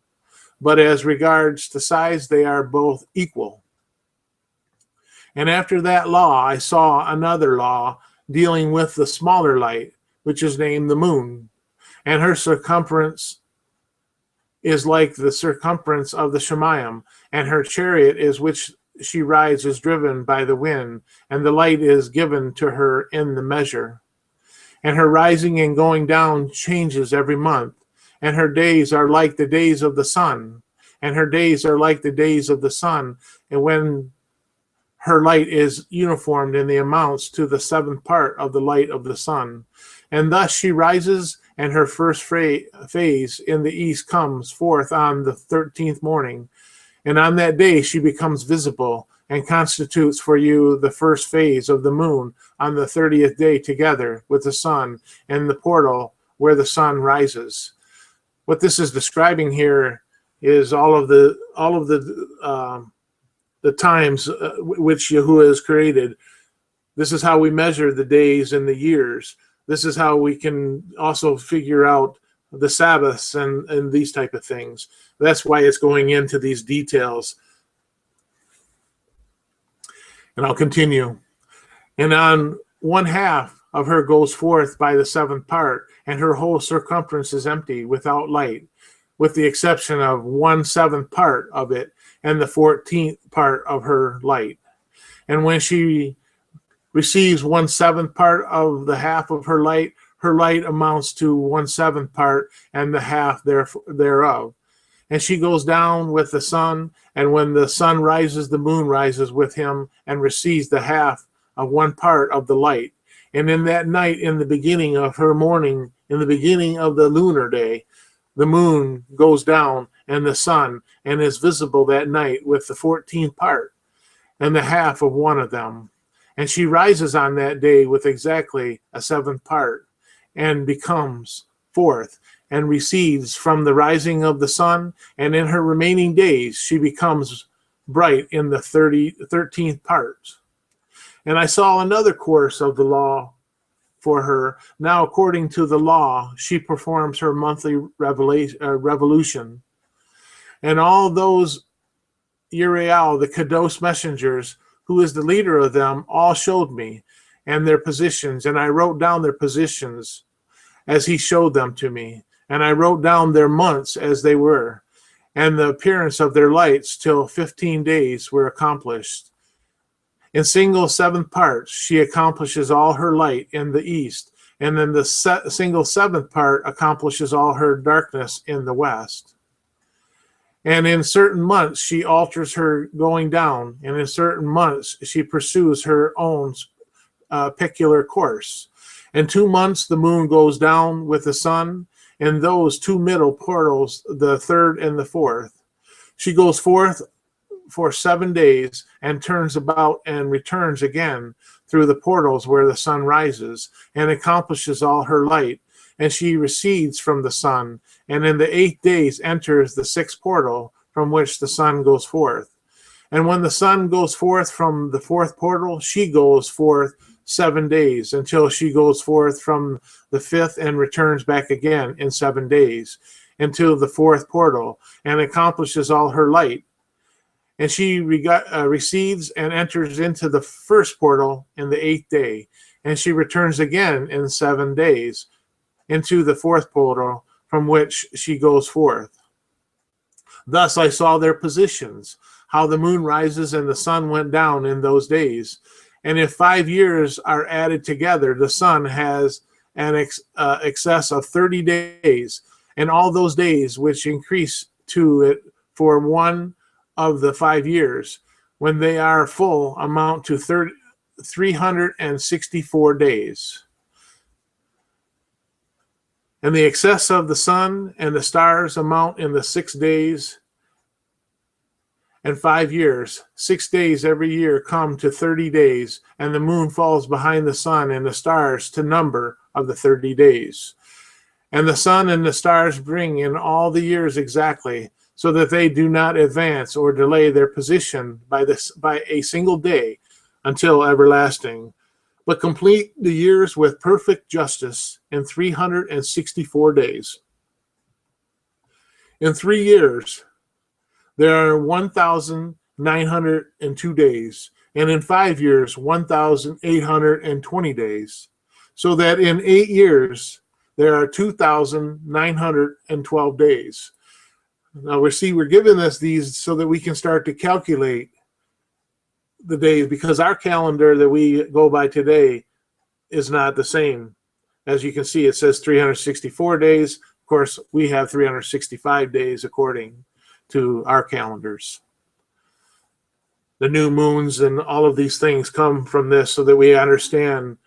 But as regards to size, they are both equal. And after that law, I saw another law dealing with the smaller light, which is named the moon. And her circumference is like the circumference of the Shemayim, and her chariot is which she rides is driven by the wind, and the light is given to her in the measure. And her rising and going down changes every month, and her days are like the days of the sun, and her days are like the days of the sun, and when her light is uniformed in the amounts to the 7th part of the light of the sun. And thus she rises, and her first phase in the east comes forth on the 13th morning. And on that day she becomes visible, and constitutes for you the first phase of the moon on the 30th day, together with the sun and the portal where the sun rises. What this is describing here is all of the times which Yahuwah has created. This is how we measure the days and the years. This is how we can also figure out the Sabbaths and these type of things. That's why it's going into these details. And I'll continue. And on 1/2 of her goes forth by the 7th part, and her whole circumference is empty, without light, with the exception of 1/7 part of it, and the 14th part of her light. And when she receives 1/7 part of the half of her light amounts to 1/7 part and the half thereof. And she goes down with the sun, and when the sun rises, the moon rises with him, and receives the half of 1 part of the light. And in that night, in the beginning of her morning, in the beginning of the lunar day, the moon goes down, and the sun, and is visible that night with the 14th part, and the half of 1 of them. And she rises on that day with exactly a 7th part, and becomes fourth, and recedes from the rising of the sun, and in her remaining days she becomes bright in the 13th part. And I saw another course of the law for her. Now according to the law she performs her monthly revolution. And all those Uriel, the Kadosh messengers, who is the leader of them, all showed me, and their positions, and I wrote down their positions as he showed them to me, and I wrote down their months as they were, and the appearance of their lights till 15 days were accomplished. In single 7th parts she accomplishes all her light in the east, and then the single 7th part accomplishes all her darkness in the west. And in certain months she alters her going down, and in certain months she pursues her own peculiar course. In 2 months the moon goes down with the sun, in those 2 middle portals, the 3rd and the 4th. She goes forth for 7 days and turns about and returns again through the portals where the sun rises and accomplishes all her light. And she recedes from the sun, and in the 8 days enters the 6th portal from which the sun goes forth. And when the sun goes forth from the 4th portal, she goes forth 7 days until she goes forth from the 5th and returns back again in 7 days into the 4th portal and accomplishes all her light. And she recedes and enters into the 1st portal in the 8th day, and she returns again in 7 days into the 4th portal from which she goes forth. Thus I saw their positions, how the moon rises and the sun went down in those days. And if 5 years are added together, the sun has an excess of 30 days, and all those days which increase to it for one of the 5 years, when they are full, amount to 364 days. And the excess of the sun and the stars amount in the 6 days and 5 years. 6 days every year come to 30 days, and the moon falls behind the sun and the stars to number of the 30 days. And the sun and the stars bring in all the years exactly, so that they do not advance or delay their position by a single day until everlasting, but complete the years with perfect justice in 364 days. In 3 years, there are 1,902 days, and in 5 years, 1,820 days, so that in 8 years, there are 2,912 days. Now we're given these so that we can start to calculate the days, because our calendar that we go by today is not the same. As you can see, it says 364 days. Of course, we have 365 days according to our calendars. The new moons and all of these things come from this, so that we understand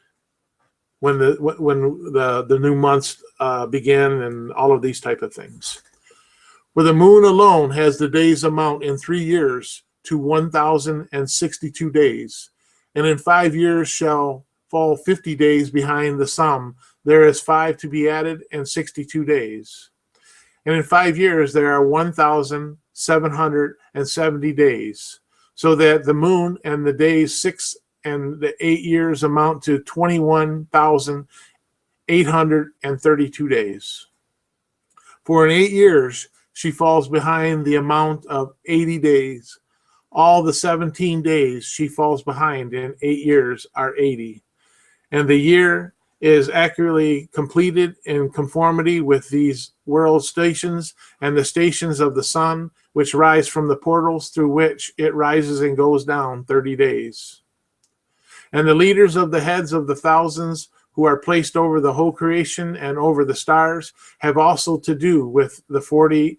when the new months begin and all of these type of things. For the moon alone has the days amount in 3 years to 1,062 days, and in 5 years shall fall 50 days behind the sum. There is 5 to be added and 62 days. And in 5 years there are 1,770 days, so that the moon and the days 6 and the 8 years amount to 21,832 days. For in 8 years she falls behind the amount of 80 days. All the 17 days she falls behind in 8 years are 80. And the year is accurately completed in conformity with these world stations and the stations of the sun, which rise from the portals through which it rises and goes down 30 days. And the leaders of the heads of the thousands who are placed over the whole creation and over the stars have also to do with the 40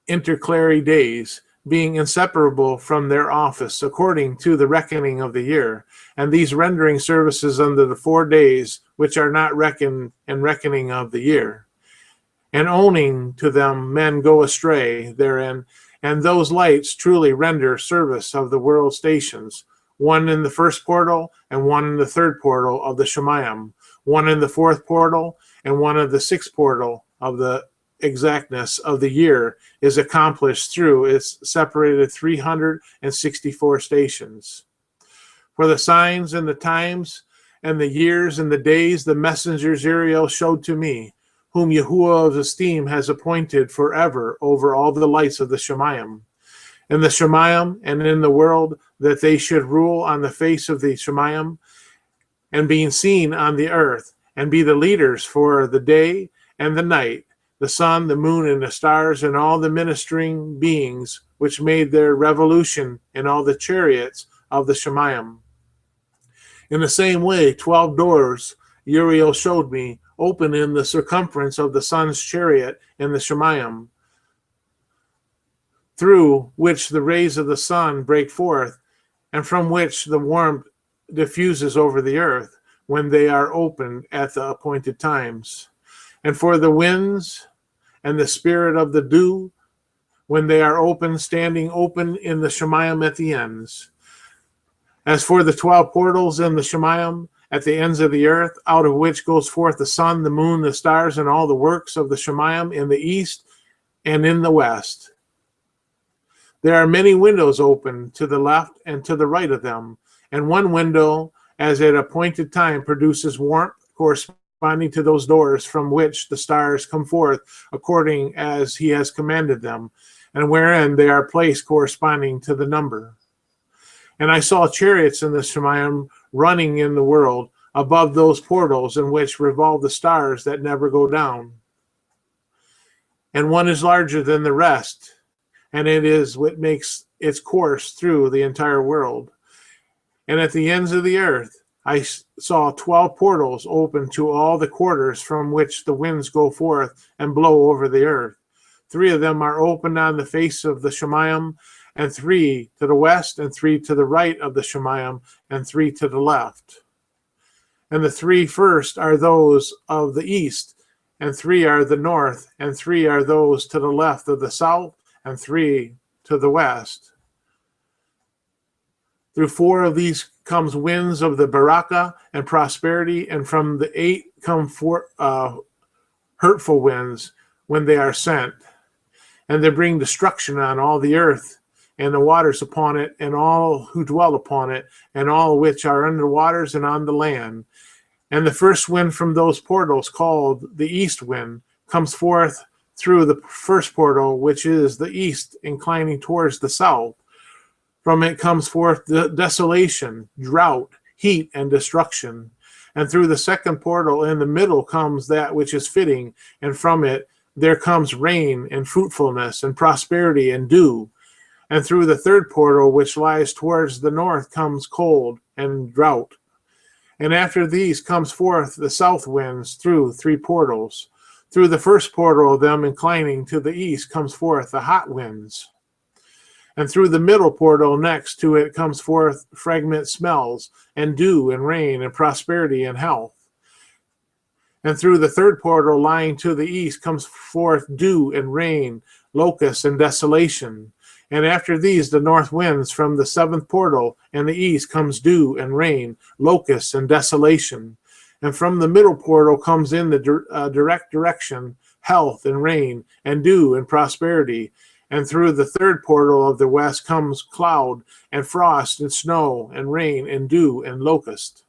intercalary days, being inseparable from their office according to the reckoning of the year, and these rendering services under the 4 days which are not reckoned in reckoning of the year. And owning to them men go astray therein, and those lights truly render service of the world stations, one in the 1st portal and one in the 3rd portal of the Shemayim, one in the 4th portal and one in the 6th portal of the exactness of the year is accomplished through its separated 364 stations. For the signs and the times and the years and the days the messenger Zeriel showed to me, whom Yahuwah of esteem has appointed forever over all the lights of the Shemayim. In the Shemayim and in the world, that they should rule on the face of the Shemayim, and being seen on the earth, and be the leaders for the day and the night, the sun, the moon, and the stars, and all the ministering beings which made their revolution in all the chariots of the Shemayim. In the same way, 12 doors Uriel showed me, open in the circumference of the sun's chariot in the Shemayim, through which the rays of the sun break forth, and from which the warmth diffuses over the earth when they are opened at the appointed times. And for the winds and the spirit of the dew, when they are open, standing open in the Shemayim at the ends. As for the 12 portals in the Shemayim at the ends of the earth, out of which goes forth the sun, the moon, the stars, and all the works of the Shemayim in the east and in the west. There are many windows open to the left and to the right of them, and one window, as at appointed time, produces warmth corresponding to those doors from which the stars come forth, according as he has commanded them, and wherein they are placed corresponding to the number. And I saw chariots in the Shemayim running in the world, above those portals in which revolve the stars that never go down. And one is larger than the rest, and it is what makes its course through the entire world. And at the ends of the earth I saw 12 portals open to all the quarters from which the winds go forth and blow over the earth. 3 of them are opened on the face of the Shemayim, and 3 to the west, and 3 to the right of the Shemayim, and 3 to the left. And the 3 first are those of the east, and 3 are the north, and 3 are those to the left of the south, and 3 to the west. Through 4 of these comes winds of the Baraka and prosperity, and from the 8 come hurtful winds when they are sent. And they bring destruction on all the earth, and the waters upon it, and all who dwell upon it, and all which are under waters and on the land. And the first wind from those portals, called the east wind, comes forth through the first portal, which is the east, inclining towards the south. From it comes forth desolation, drought, heat, and destruction. And through the second portal in the middle comes that which is fitting, and from it there comes rain and fruitfulness and prosperity and dew. And through the third portal, which lies towards the north, comes cold and drought. And after these comes forth the south winds through 3 portals. Through the first portal of them inclining to the east comes forth the hot winds. And through the middle portal next to it comes forth fragrant smells, and dew, and rain, and prosperity, and health. And through the third portal lying to the east comes forth dew, and rain, locusts, and desolation. And after these, the north winds from the 7th portal and the east comes dew and rain, locusts, and desolation. And from the middle portal comes in the direct direction, health and rain, and dew and prosperity. And through the third portal of the west comes cloud and frost and snow and rain and dew and locust.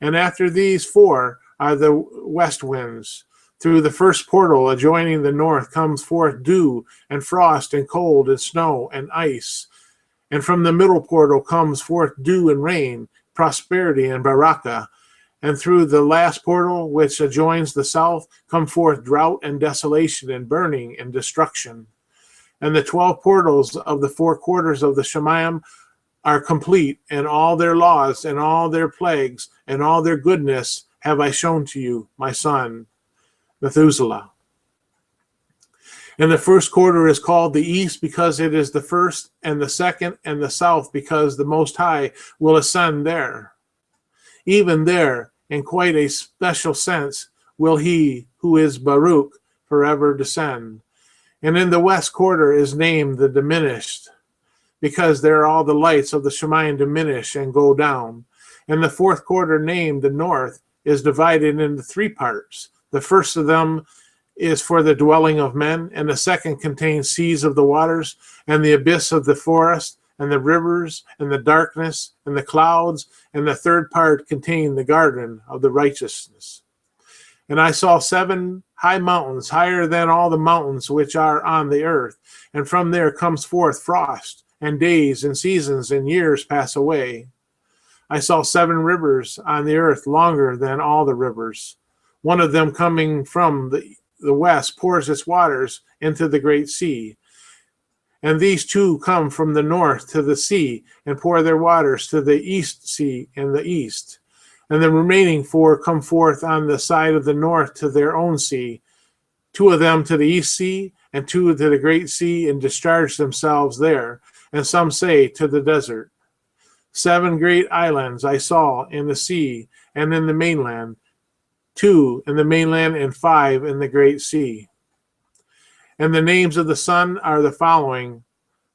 And after these 4 are the west winds. Through the first portal adjoining the north comes forth dew and frost and cold and snow and ice. And from the middle portal comes forth dew and rain, prosperity and baraka. And through the last portal, which adjoins the south, come forth drought and desolation and burning and destruction. And the 12 portals of the 4 quarters of the Shemayim are complete, and all their laws and all their plagues and all their goodness have I shown to you, my son, Methuselah. And the first quarter is called the east because it is the first, and the second and the south because the Most High will ascend there. Even there, in quite a special sense, will he who is Baruch forever descend. And in the west quarter is named the diminished, because there all the lights of the Shemayim diminish and go down. And the 4th quarter, named the north, is divided into 3 parts. The first of them is for the dwelling of men, and the second contains seas of the waters, and the abyss of the forest, and the rivers, and the darkness, and the clouds, and the third part contained the garden of the righteousness. And I saw 7 high mountains, higher than all the mountains which are on the earth, and from there comes forth frost, and days and seasons and years pass away. I saw 7 rivers on the earth, longer than all the rivers. One of them coming from the west pours its waters into the great sea. And these 2 come from the north to the sea and pour their waters to the east sea in the east. And the remaining 4 come forth on the side of the north to their own sea, 2 of them to the east sea, and 2 to the great sea, and discharge themselves there. And some say to the desert. 7 great islands I saw in the sea and in the mainland, 2 in the mainland and 5 in the great sea. And the names of the sun are the following.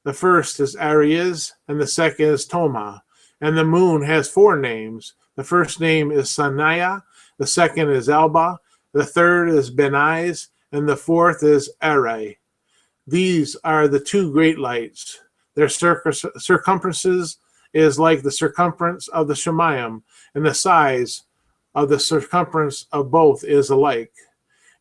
The first is Aries, and the second is Toma. And the moon has 4 names. The first name is Sanaya, the second is Alba, the third is Benaiz, and the fourth is Arai. These are the 2 great lights. Their circumferences is like the circumference of the Shemayim, and the size of the circumference of both is alike.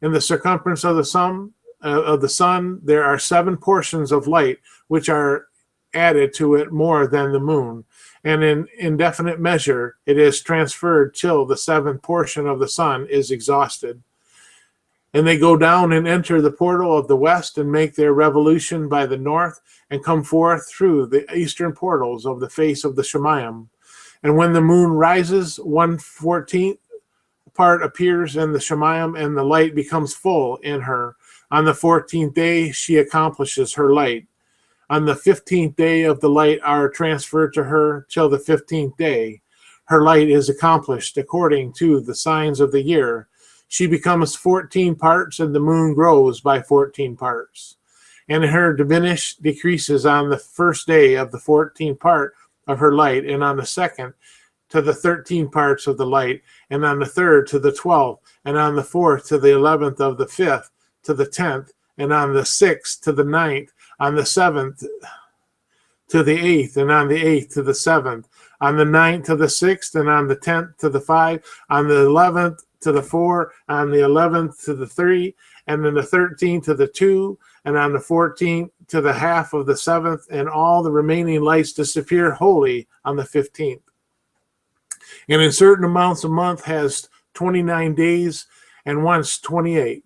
In the circumference of the sun, there are 7 portions of light, which are added to it more than the moon. And in indefinite measure, it is transferred till the 7th portion of the sun is exhausted. And they go down and enter the portal of the west and make their revolution by the north and come forth through the eastern portals of the face of the Shemayim. And when the moon rises, 1/14 part appears in the Shemayim, and the light becomes full in her. On the 14th day, she accomplishes her light. On the 15th day of the light are transferred to her till the 15th day. Her light is accomplished according to the signs of the year. She becomes 14 parts, and the moon grows by 14 parts. And her decreases on the first day of the 14th part of her light, and on the second to the 13 parts of the light, and on the third to the 12th, and on the 4th to the 11th of the 5th to the 10th, and on the 6th to the 9th, on the 7th to the 8th, and on the 8th to the 7th, on the 9th to the 6th, and on the 10th to the 5, on the 11th to the 4, on the 11th to the 3, and then the 13th to the 2, and on the 14th to the half of the 7th, and all the remaining lights disappear wholly on the 15th. And in certain amounts a month has 29 days, and once 28.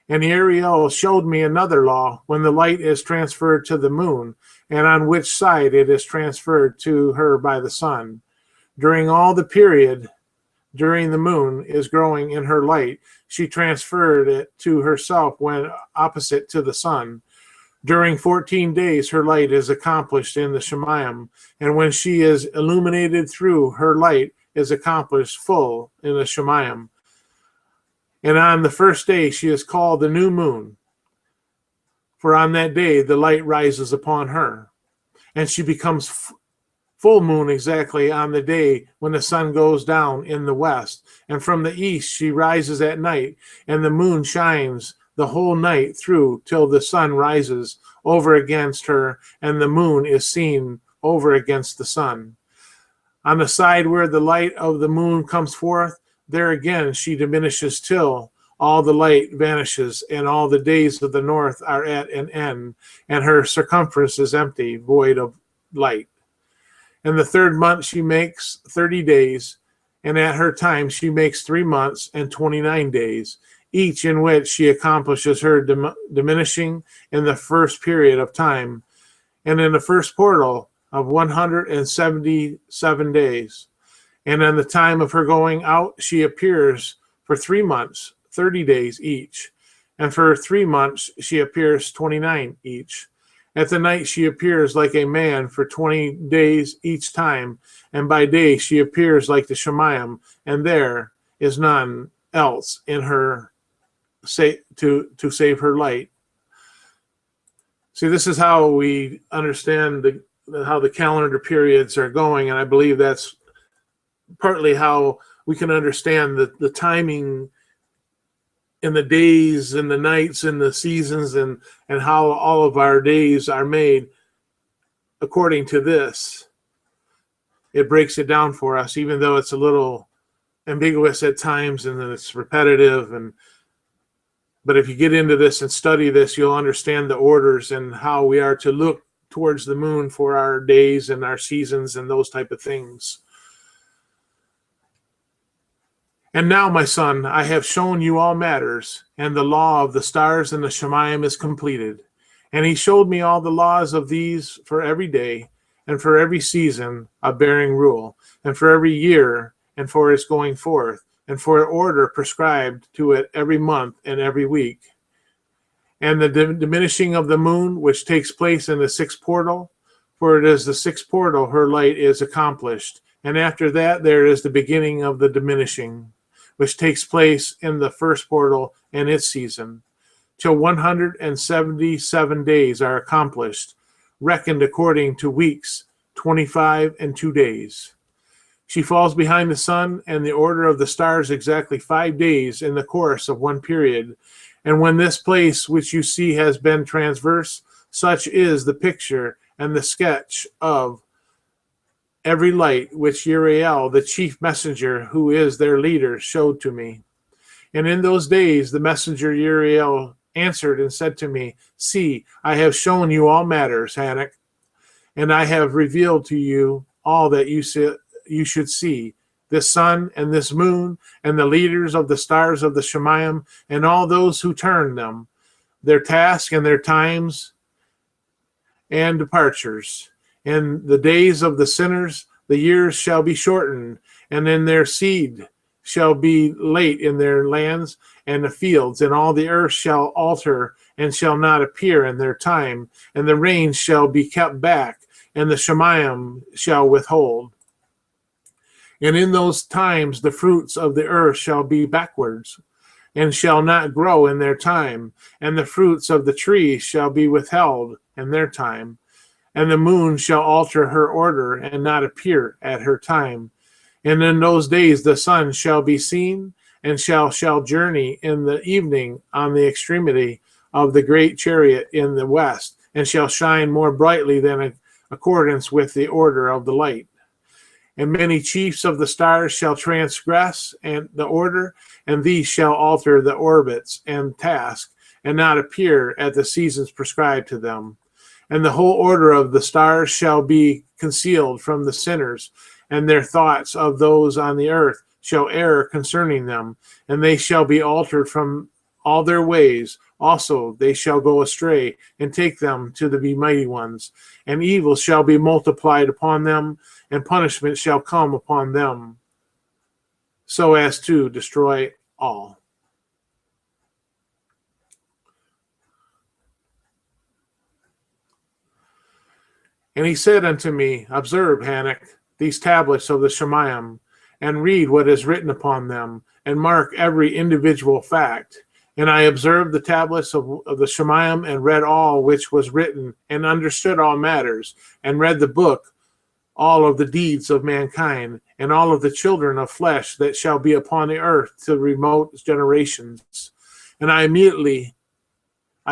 And Ariel showed me another law when the light is transferred to the moon, and on which side it is transferred to her by the sun. During all the period during the moon is growing in her light, she transferred it to herself when opposite to the sun. During 14 days her light is accomplished in the Shemayim, and when she is illuminated through, her light is accomplished full in the Shemayim. And on the first day she is called the new moon, for on that day the light rises upon her. And she becomes full moon exactly on the day when the sun goes down in the west. And from the east she rises at night, and the moon shines the whole night through till the sun rises over against her, and the moon is seen over against the sun. On the side where the light of the moon comes forth, there again she diminishes till all the light vanishes, and all the days of the north are at an end, and her circumference is empty, void of light. In the 3rd month she makes 30 days, and at her time she makes 3 months and 29 days, each in which she accomplishes her diminishing in the first period of time, and in the first portal of 177 days. And in the time of her going out, she appears for 3 months, 30 days each. And for 3 months, she appears 29 each. At the night, she appears like a man for 20 days each time. And by day, she appears like the Shemayim. And there is none else in her to save her light. See, this is how we understand how the calendar periods are going. And I believe that's partly how we can understand the timing in the days and the nights and the seasons, and how all of our days are made according to this. It breaks it down for us, even though it's a little ambiguous at times and it's repetitive. But if you get into this and study this, you'll understand the orders and how we are to look towards the moon for our days and our seasons and those type of things. And now, my son, I have shown you all matters, and the law of the stars and the Shemayim is completed. And he showed me all the laws of these for every day, and for every season of bearing rule, and for every year, and for its going forth, and for an order prescribed to it every month and every week. And the diminishing of the moon, which takes place in the 6th portal, for it is the 6th portal her light is accomplished. And after that there is the beginning of the diminishing, which takes place in the 1st portal and its season. till 177 days are accomplished, reckoned according to weeks, 25 and 2 days. She falls behind the sun and the order of the stars exactly 5 days in the course of one period. And when this place which you see has been transverse, such is the picture and the sketch of every light which Uriel, the chief messenger, who is their leader, showed to me. And in those days the messenger Uriel answered and said to me, See, I have shown you all matters, Hanok, and I have revealed to you all that you should see, this sun and this moon, and the leaders of the stars of the Shemayim, and all those who turn them, their task and their times and departures. And the days of the sinners, the years shall be shortened, and in their seed shall be late in their lands and the fields, and all the earth shall alter and shall not appear in their time, and the rain shall be kept back, and the Shemayim shall withhold. And in those times the fruits of the earth shall be backwards, and shall not grow in their time, and the fruits of the trees shall be withheld in their time. And the moon shall alter her order and not appear at her time. And in those days the sun shall be seen, and shall journey in the evening on the extremity of the great chariot in the west, and shall shine more brightly than in accordance with the order of the light. And many chiefs of the stars shall transgress and the order, and these shall alter the orbits and task, and not appear at the seasons prescribed to them. And the whole order of the stars shall be concealed from the sinners, and their thoughts of those on the earth shall err concerning them, and they shall be altered from all their ways. Also they shall go astray, and take them to the mighty ones. And evil shall be multiplied upon them, and punishment shall come upon them, so as to destroy all. And he said unto me, Observe, Hanok, these tablets of the Shemayim, and read what is written upon them, and mark every individual fact. And I observed the tablets of the Shemayim, and read all which was written, and understood all matters, and read the book, all of the deeds of mankind, and all of the children of flesh that shall be upon the earth to remote generations. And I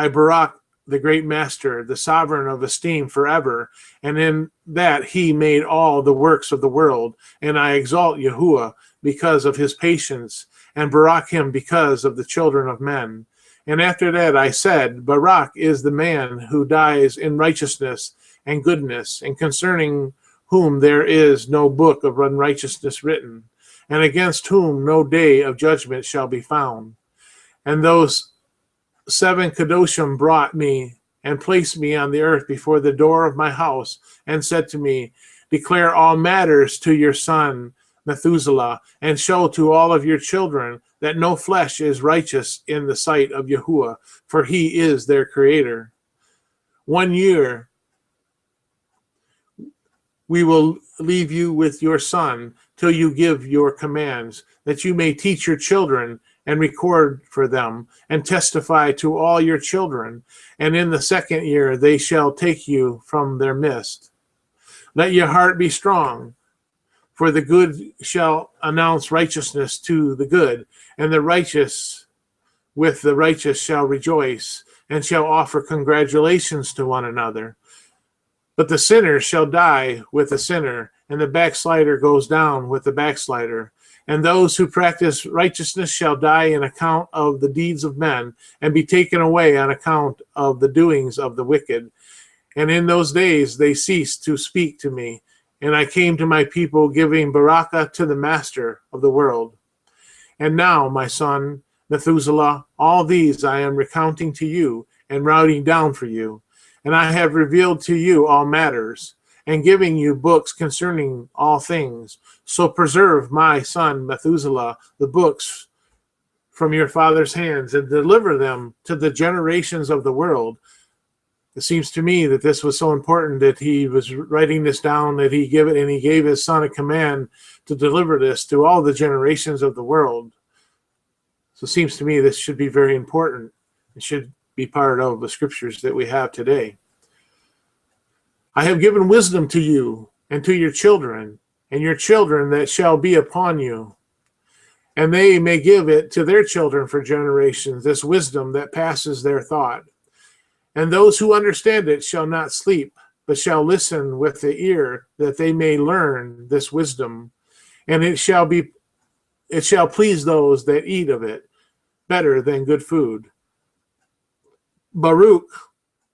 Barak, the great master, the sovereign of esteem forever, and in that he made all the works of the world. And I exalt Yahuwah because of his patience, and Barak him because of the children of men. And after that I said, Barak is the man who dies in righteousness and goodness, and concerning whom there is no book of unrighteousness written, and against whom no day of judgment shall be found. And those 7 Kedoshim brought me and placed me on the earth before the door of my house, and said to me, Declare all matters to your son Methuselah, and show to all of your children that no flesh is righteous in the sight of Yahuwah, for he is their creator. 1 year we will leave you with your son till you give your commands, that you may teach your children and record for them, and testify to all your children. And in the 2nd year they shall take you from their midst. Let your heart be strong, for the good shall announce righteousness to the good, and the righteous with the righteous shall rejoice, and shall offer congratulations to one another. But the sinner shall die with the sinner, and the backslider goes down with the backslider. And those who practice righteousness shall die in account of the deeds of men, and be taken away on account of the doings of the wicked. And in those days they ceased to speak to me, and I came to my people, giving barakah to the master of the world. And now, my son Methuselah, all these I am recounting to you, and writing down for you. And I have revealed to you all matters, and giving you books concerning all things. So preserve, my son Methuselah, the books from your father's hands, and deliver them to the generations of the world. It seems to me that this was so important that he was writing this down, that he gave his son a command to deliver this to all the generations of the world. So it seems to me this should be very important. It should be part of the scriptures that we have today. I have given wisdom to you and to your children, and your children that shall be upon you, and they may give it to their children for generations, this wisdom that passes their thought. And those who understand it shall not sleep, but shall listen with the ear, that they may learn this wisdom. And it shall please those that eat of it better than good food. Baruch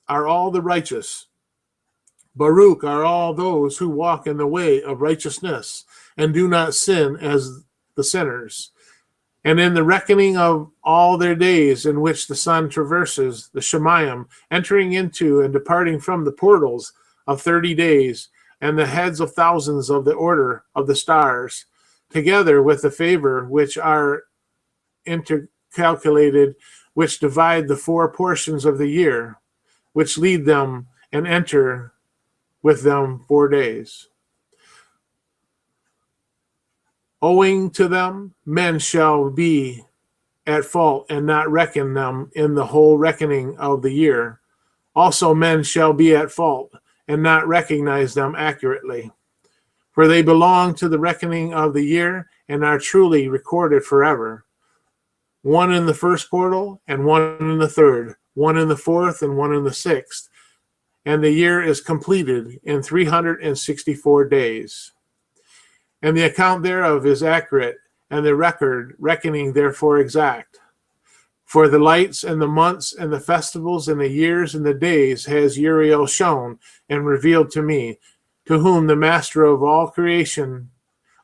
are all the righteous. Baruch are all those who walk in the way of righteousness and do not sin as the sinners. And in the reckoning of all their days in which the sun traverses the Shemayim, entering into and departing from the portals of 30 days, and the heads of thousands of the order of the stars, together with the favor which are intercalculated, which divide the 4 portions of the year, which lead them and enter with them 4 days. Owing to them, men shall be at fault and not reckon them in the whole reckoning of the year. Also men shall be at fault and not recognize them accurately. For they belong to the reckoning of the year and are truly recorded forever. 1 in the first portal and 1 in the third, 1 in the fourth and 1 in the sixth. And the year is completed in 364 days. And the account thereof is accurate, and the reckoning therefore exact. For the lights and the months and the festivals and the years and the days has Uriel shown and revealed to me, to whom the master of all creation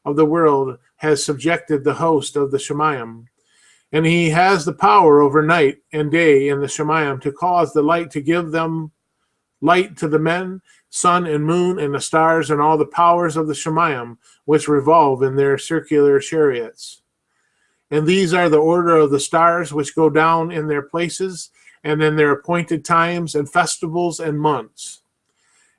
of the world has subjected the host of the Shemayim. And he has the power over night and day in the Shemayim to cause the light to give them light to the men, sun and moon and the stars and all the powers of the Shemayim, which revolve in their circular chariots. And these are the order of the stars which go down in their places and in their appointed times and festivals and months.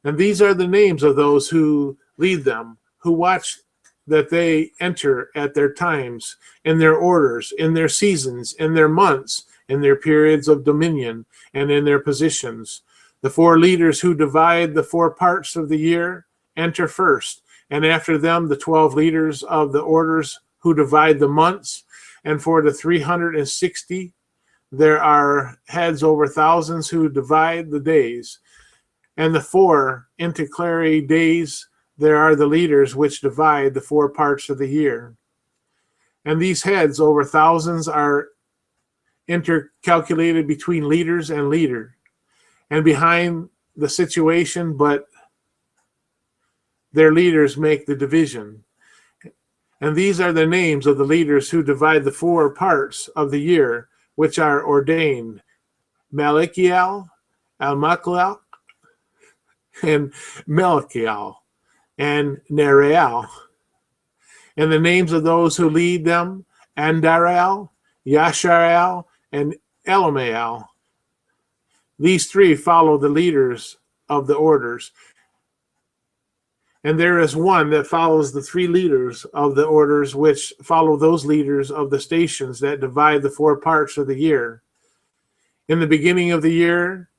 And these are the names of those who lead them, who watch that they enter at their times, in their orders, in their seasons, in their months, in their periods of dominion, and in their positions. The 4 leaders who divide the 4 parts of the year enter first, and after them the 12 leaders of the orders who divide the months, and for the 360 there are heads over thousands who divide the days. And the 4 intercalary days there are the leaders which divide the 4 parts of the year. And these heads over thousands are intercalculated between leaders and leader, and behind the situation, but their leaders make the division. And these are the names of the leaders who divide the 4 parts of the year, which are ordained: Malachiel, Almachiel, and Melchiel, and Neriel. And the names of those who lead them: Andarael, Yasharel, and Elamiel. These 3 follow the leaders of the orders. And there is one that follows the 3 leaders of the orders, which follow those leaders of the stations that divide the 4 parts of the year. In the beginning of the year,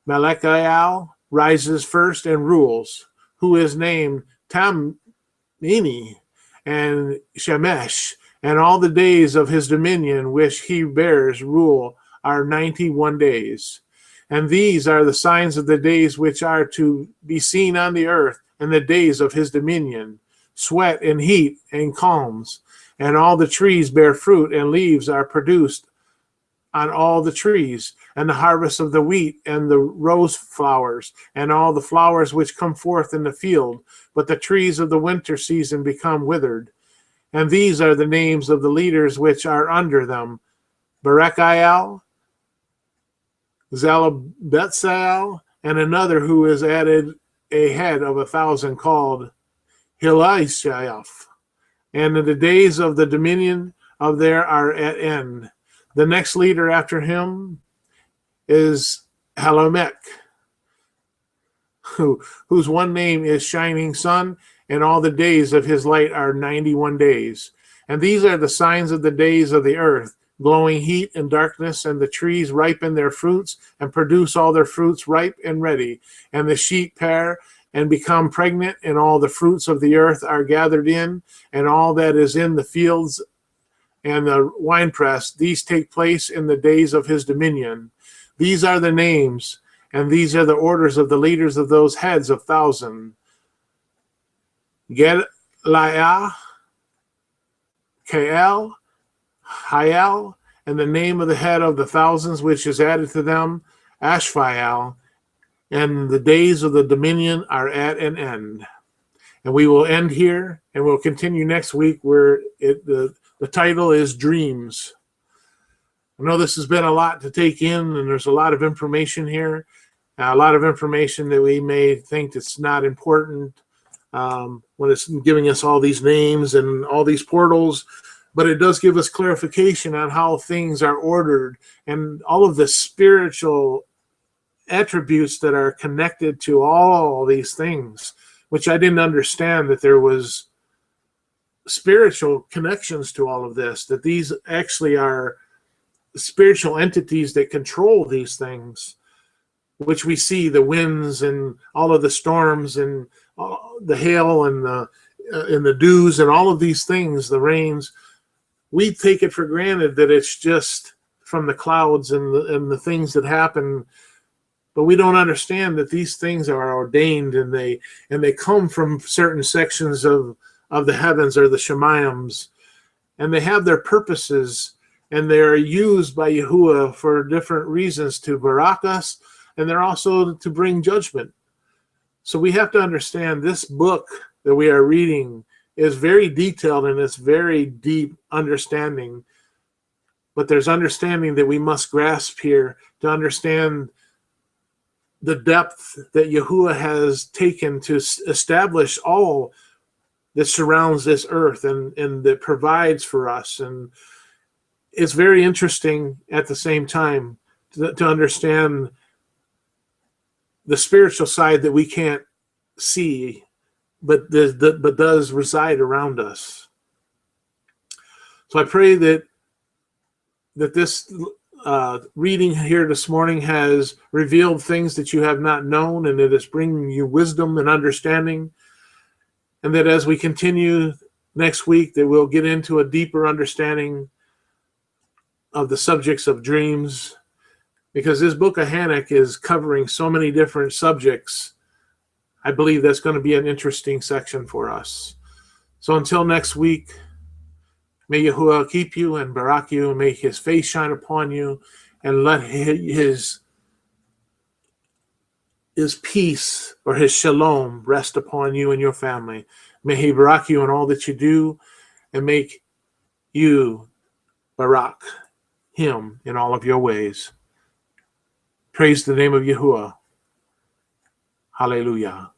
Malachiel rises first and rules, who is named Tamini and Shemesh, and all the days of his dominion which he bears rule are 91 days. And these are the signs of the days which are to be seen on the earth, and the days of his dominion: sweat and heat and calms. And all the trees bear fruit, and leaves are produced on all the trees, and the harvest of the wheat and the rose flowers, and all the flowers which come forth in the field. But the trees of the winter season become withered. And these are the names of the leaders which are under them: Berechiel, Zalabetzael, and another who is added, a head of 1,000, called Hilishaphah. And the days of the dominion of there are at end. The next leader after him is Halamek, whose one name is Shining Sun, and all the days of his light are 91 days. And these are the signs of the days of the earth, glowing heat and darkness, and the trees ripen their fruits and produce all their fruits ripe and ready. And the sheep pair and become pregnant, and all the fruits of the earth are gathered in, and all that is in the fields and the winepress. These take place in the days of his dominion. These are the names, and these are the orders of the leaders of those heads of thousand. Gedaliah, Kael, Hiel, and the name of the head of the thousands which is added to them, Ashphael, and the days of the dominion are at an end. And we will end here, and we'll continue next week where the title is Dreams. I know this has been a lot to take in, and there's a lot of information here, a lot of information that we may think it's not important when it's giving us all these names and all these portals, but it does give us clarification on how things are ordered and all of the spiritual attributes that are connected to all these things, which I didn't understand, that there was spiritual connections to all of this, that these actually are spiritual entities that control these things, which we see, the winds and all of the storms and the hail and the dews and all of these things, the rains. We take it for granted that it's just from the clouds and the things that happen, but we don't understand that these things are ordained, and they come from certain sections of the heavens, or the Shemaims, and they have their purposes, and they are used by Yahuwah for different reasons, to barak us, and they're also to bring judgment. So we have to understand this book that we are reading is very detailed and it's very deep understanding, but there's understanding that we must grasp here to understand the depth that Yahuwah has taken to establish all that surrounds this earth and that provides for us. And it's very interesting at the same time to understand the spiritual side that we can't see, but does reside around us. So I pray that this reading here this morning has revealed things that you have not known, and it is bringing you wisdom and understanding, and that as we continue next week, that we'll get into a deeper understanding of the subjects of dreams, because this book of Hanok is covering so many different subjects. I believe that's going to be an interesting section for us. So until next week, may Yahuwah keep you and barak you, and may his face shine upon you, and let his peace, or his shalom, rest upon you and your family. May he barak you in all that you do, and make you barak him in all of your ways. Praise the name of Yahuwah. Hallelujah.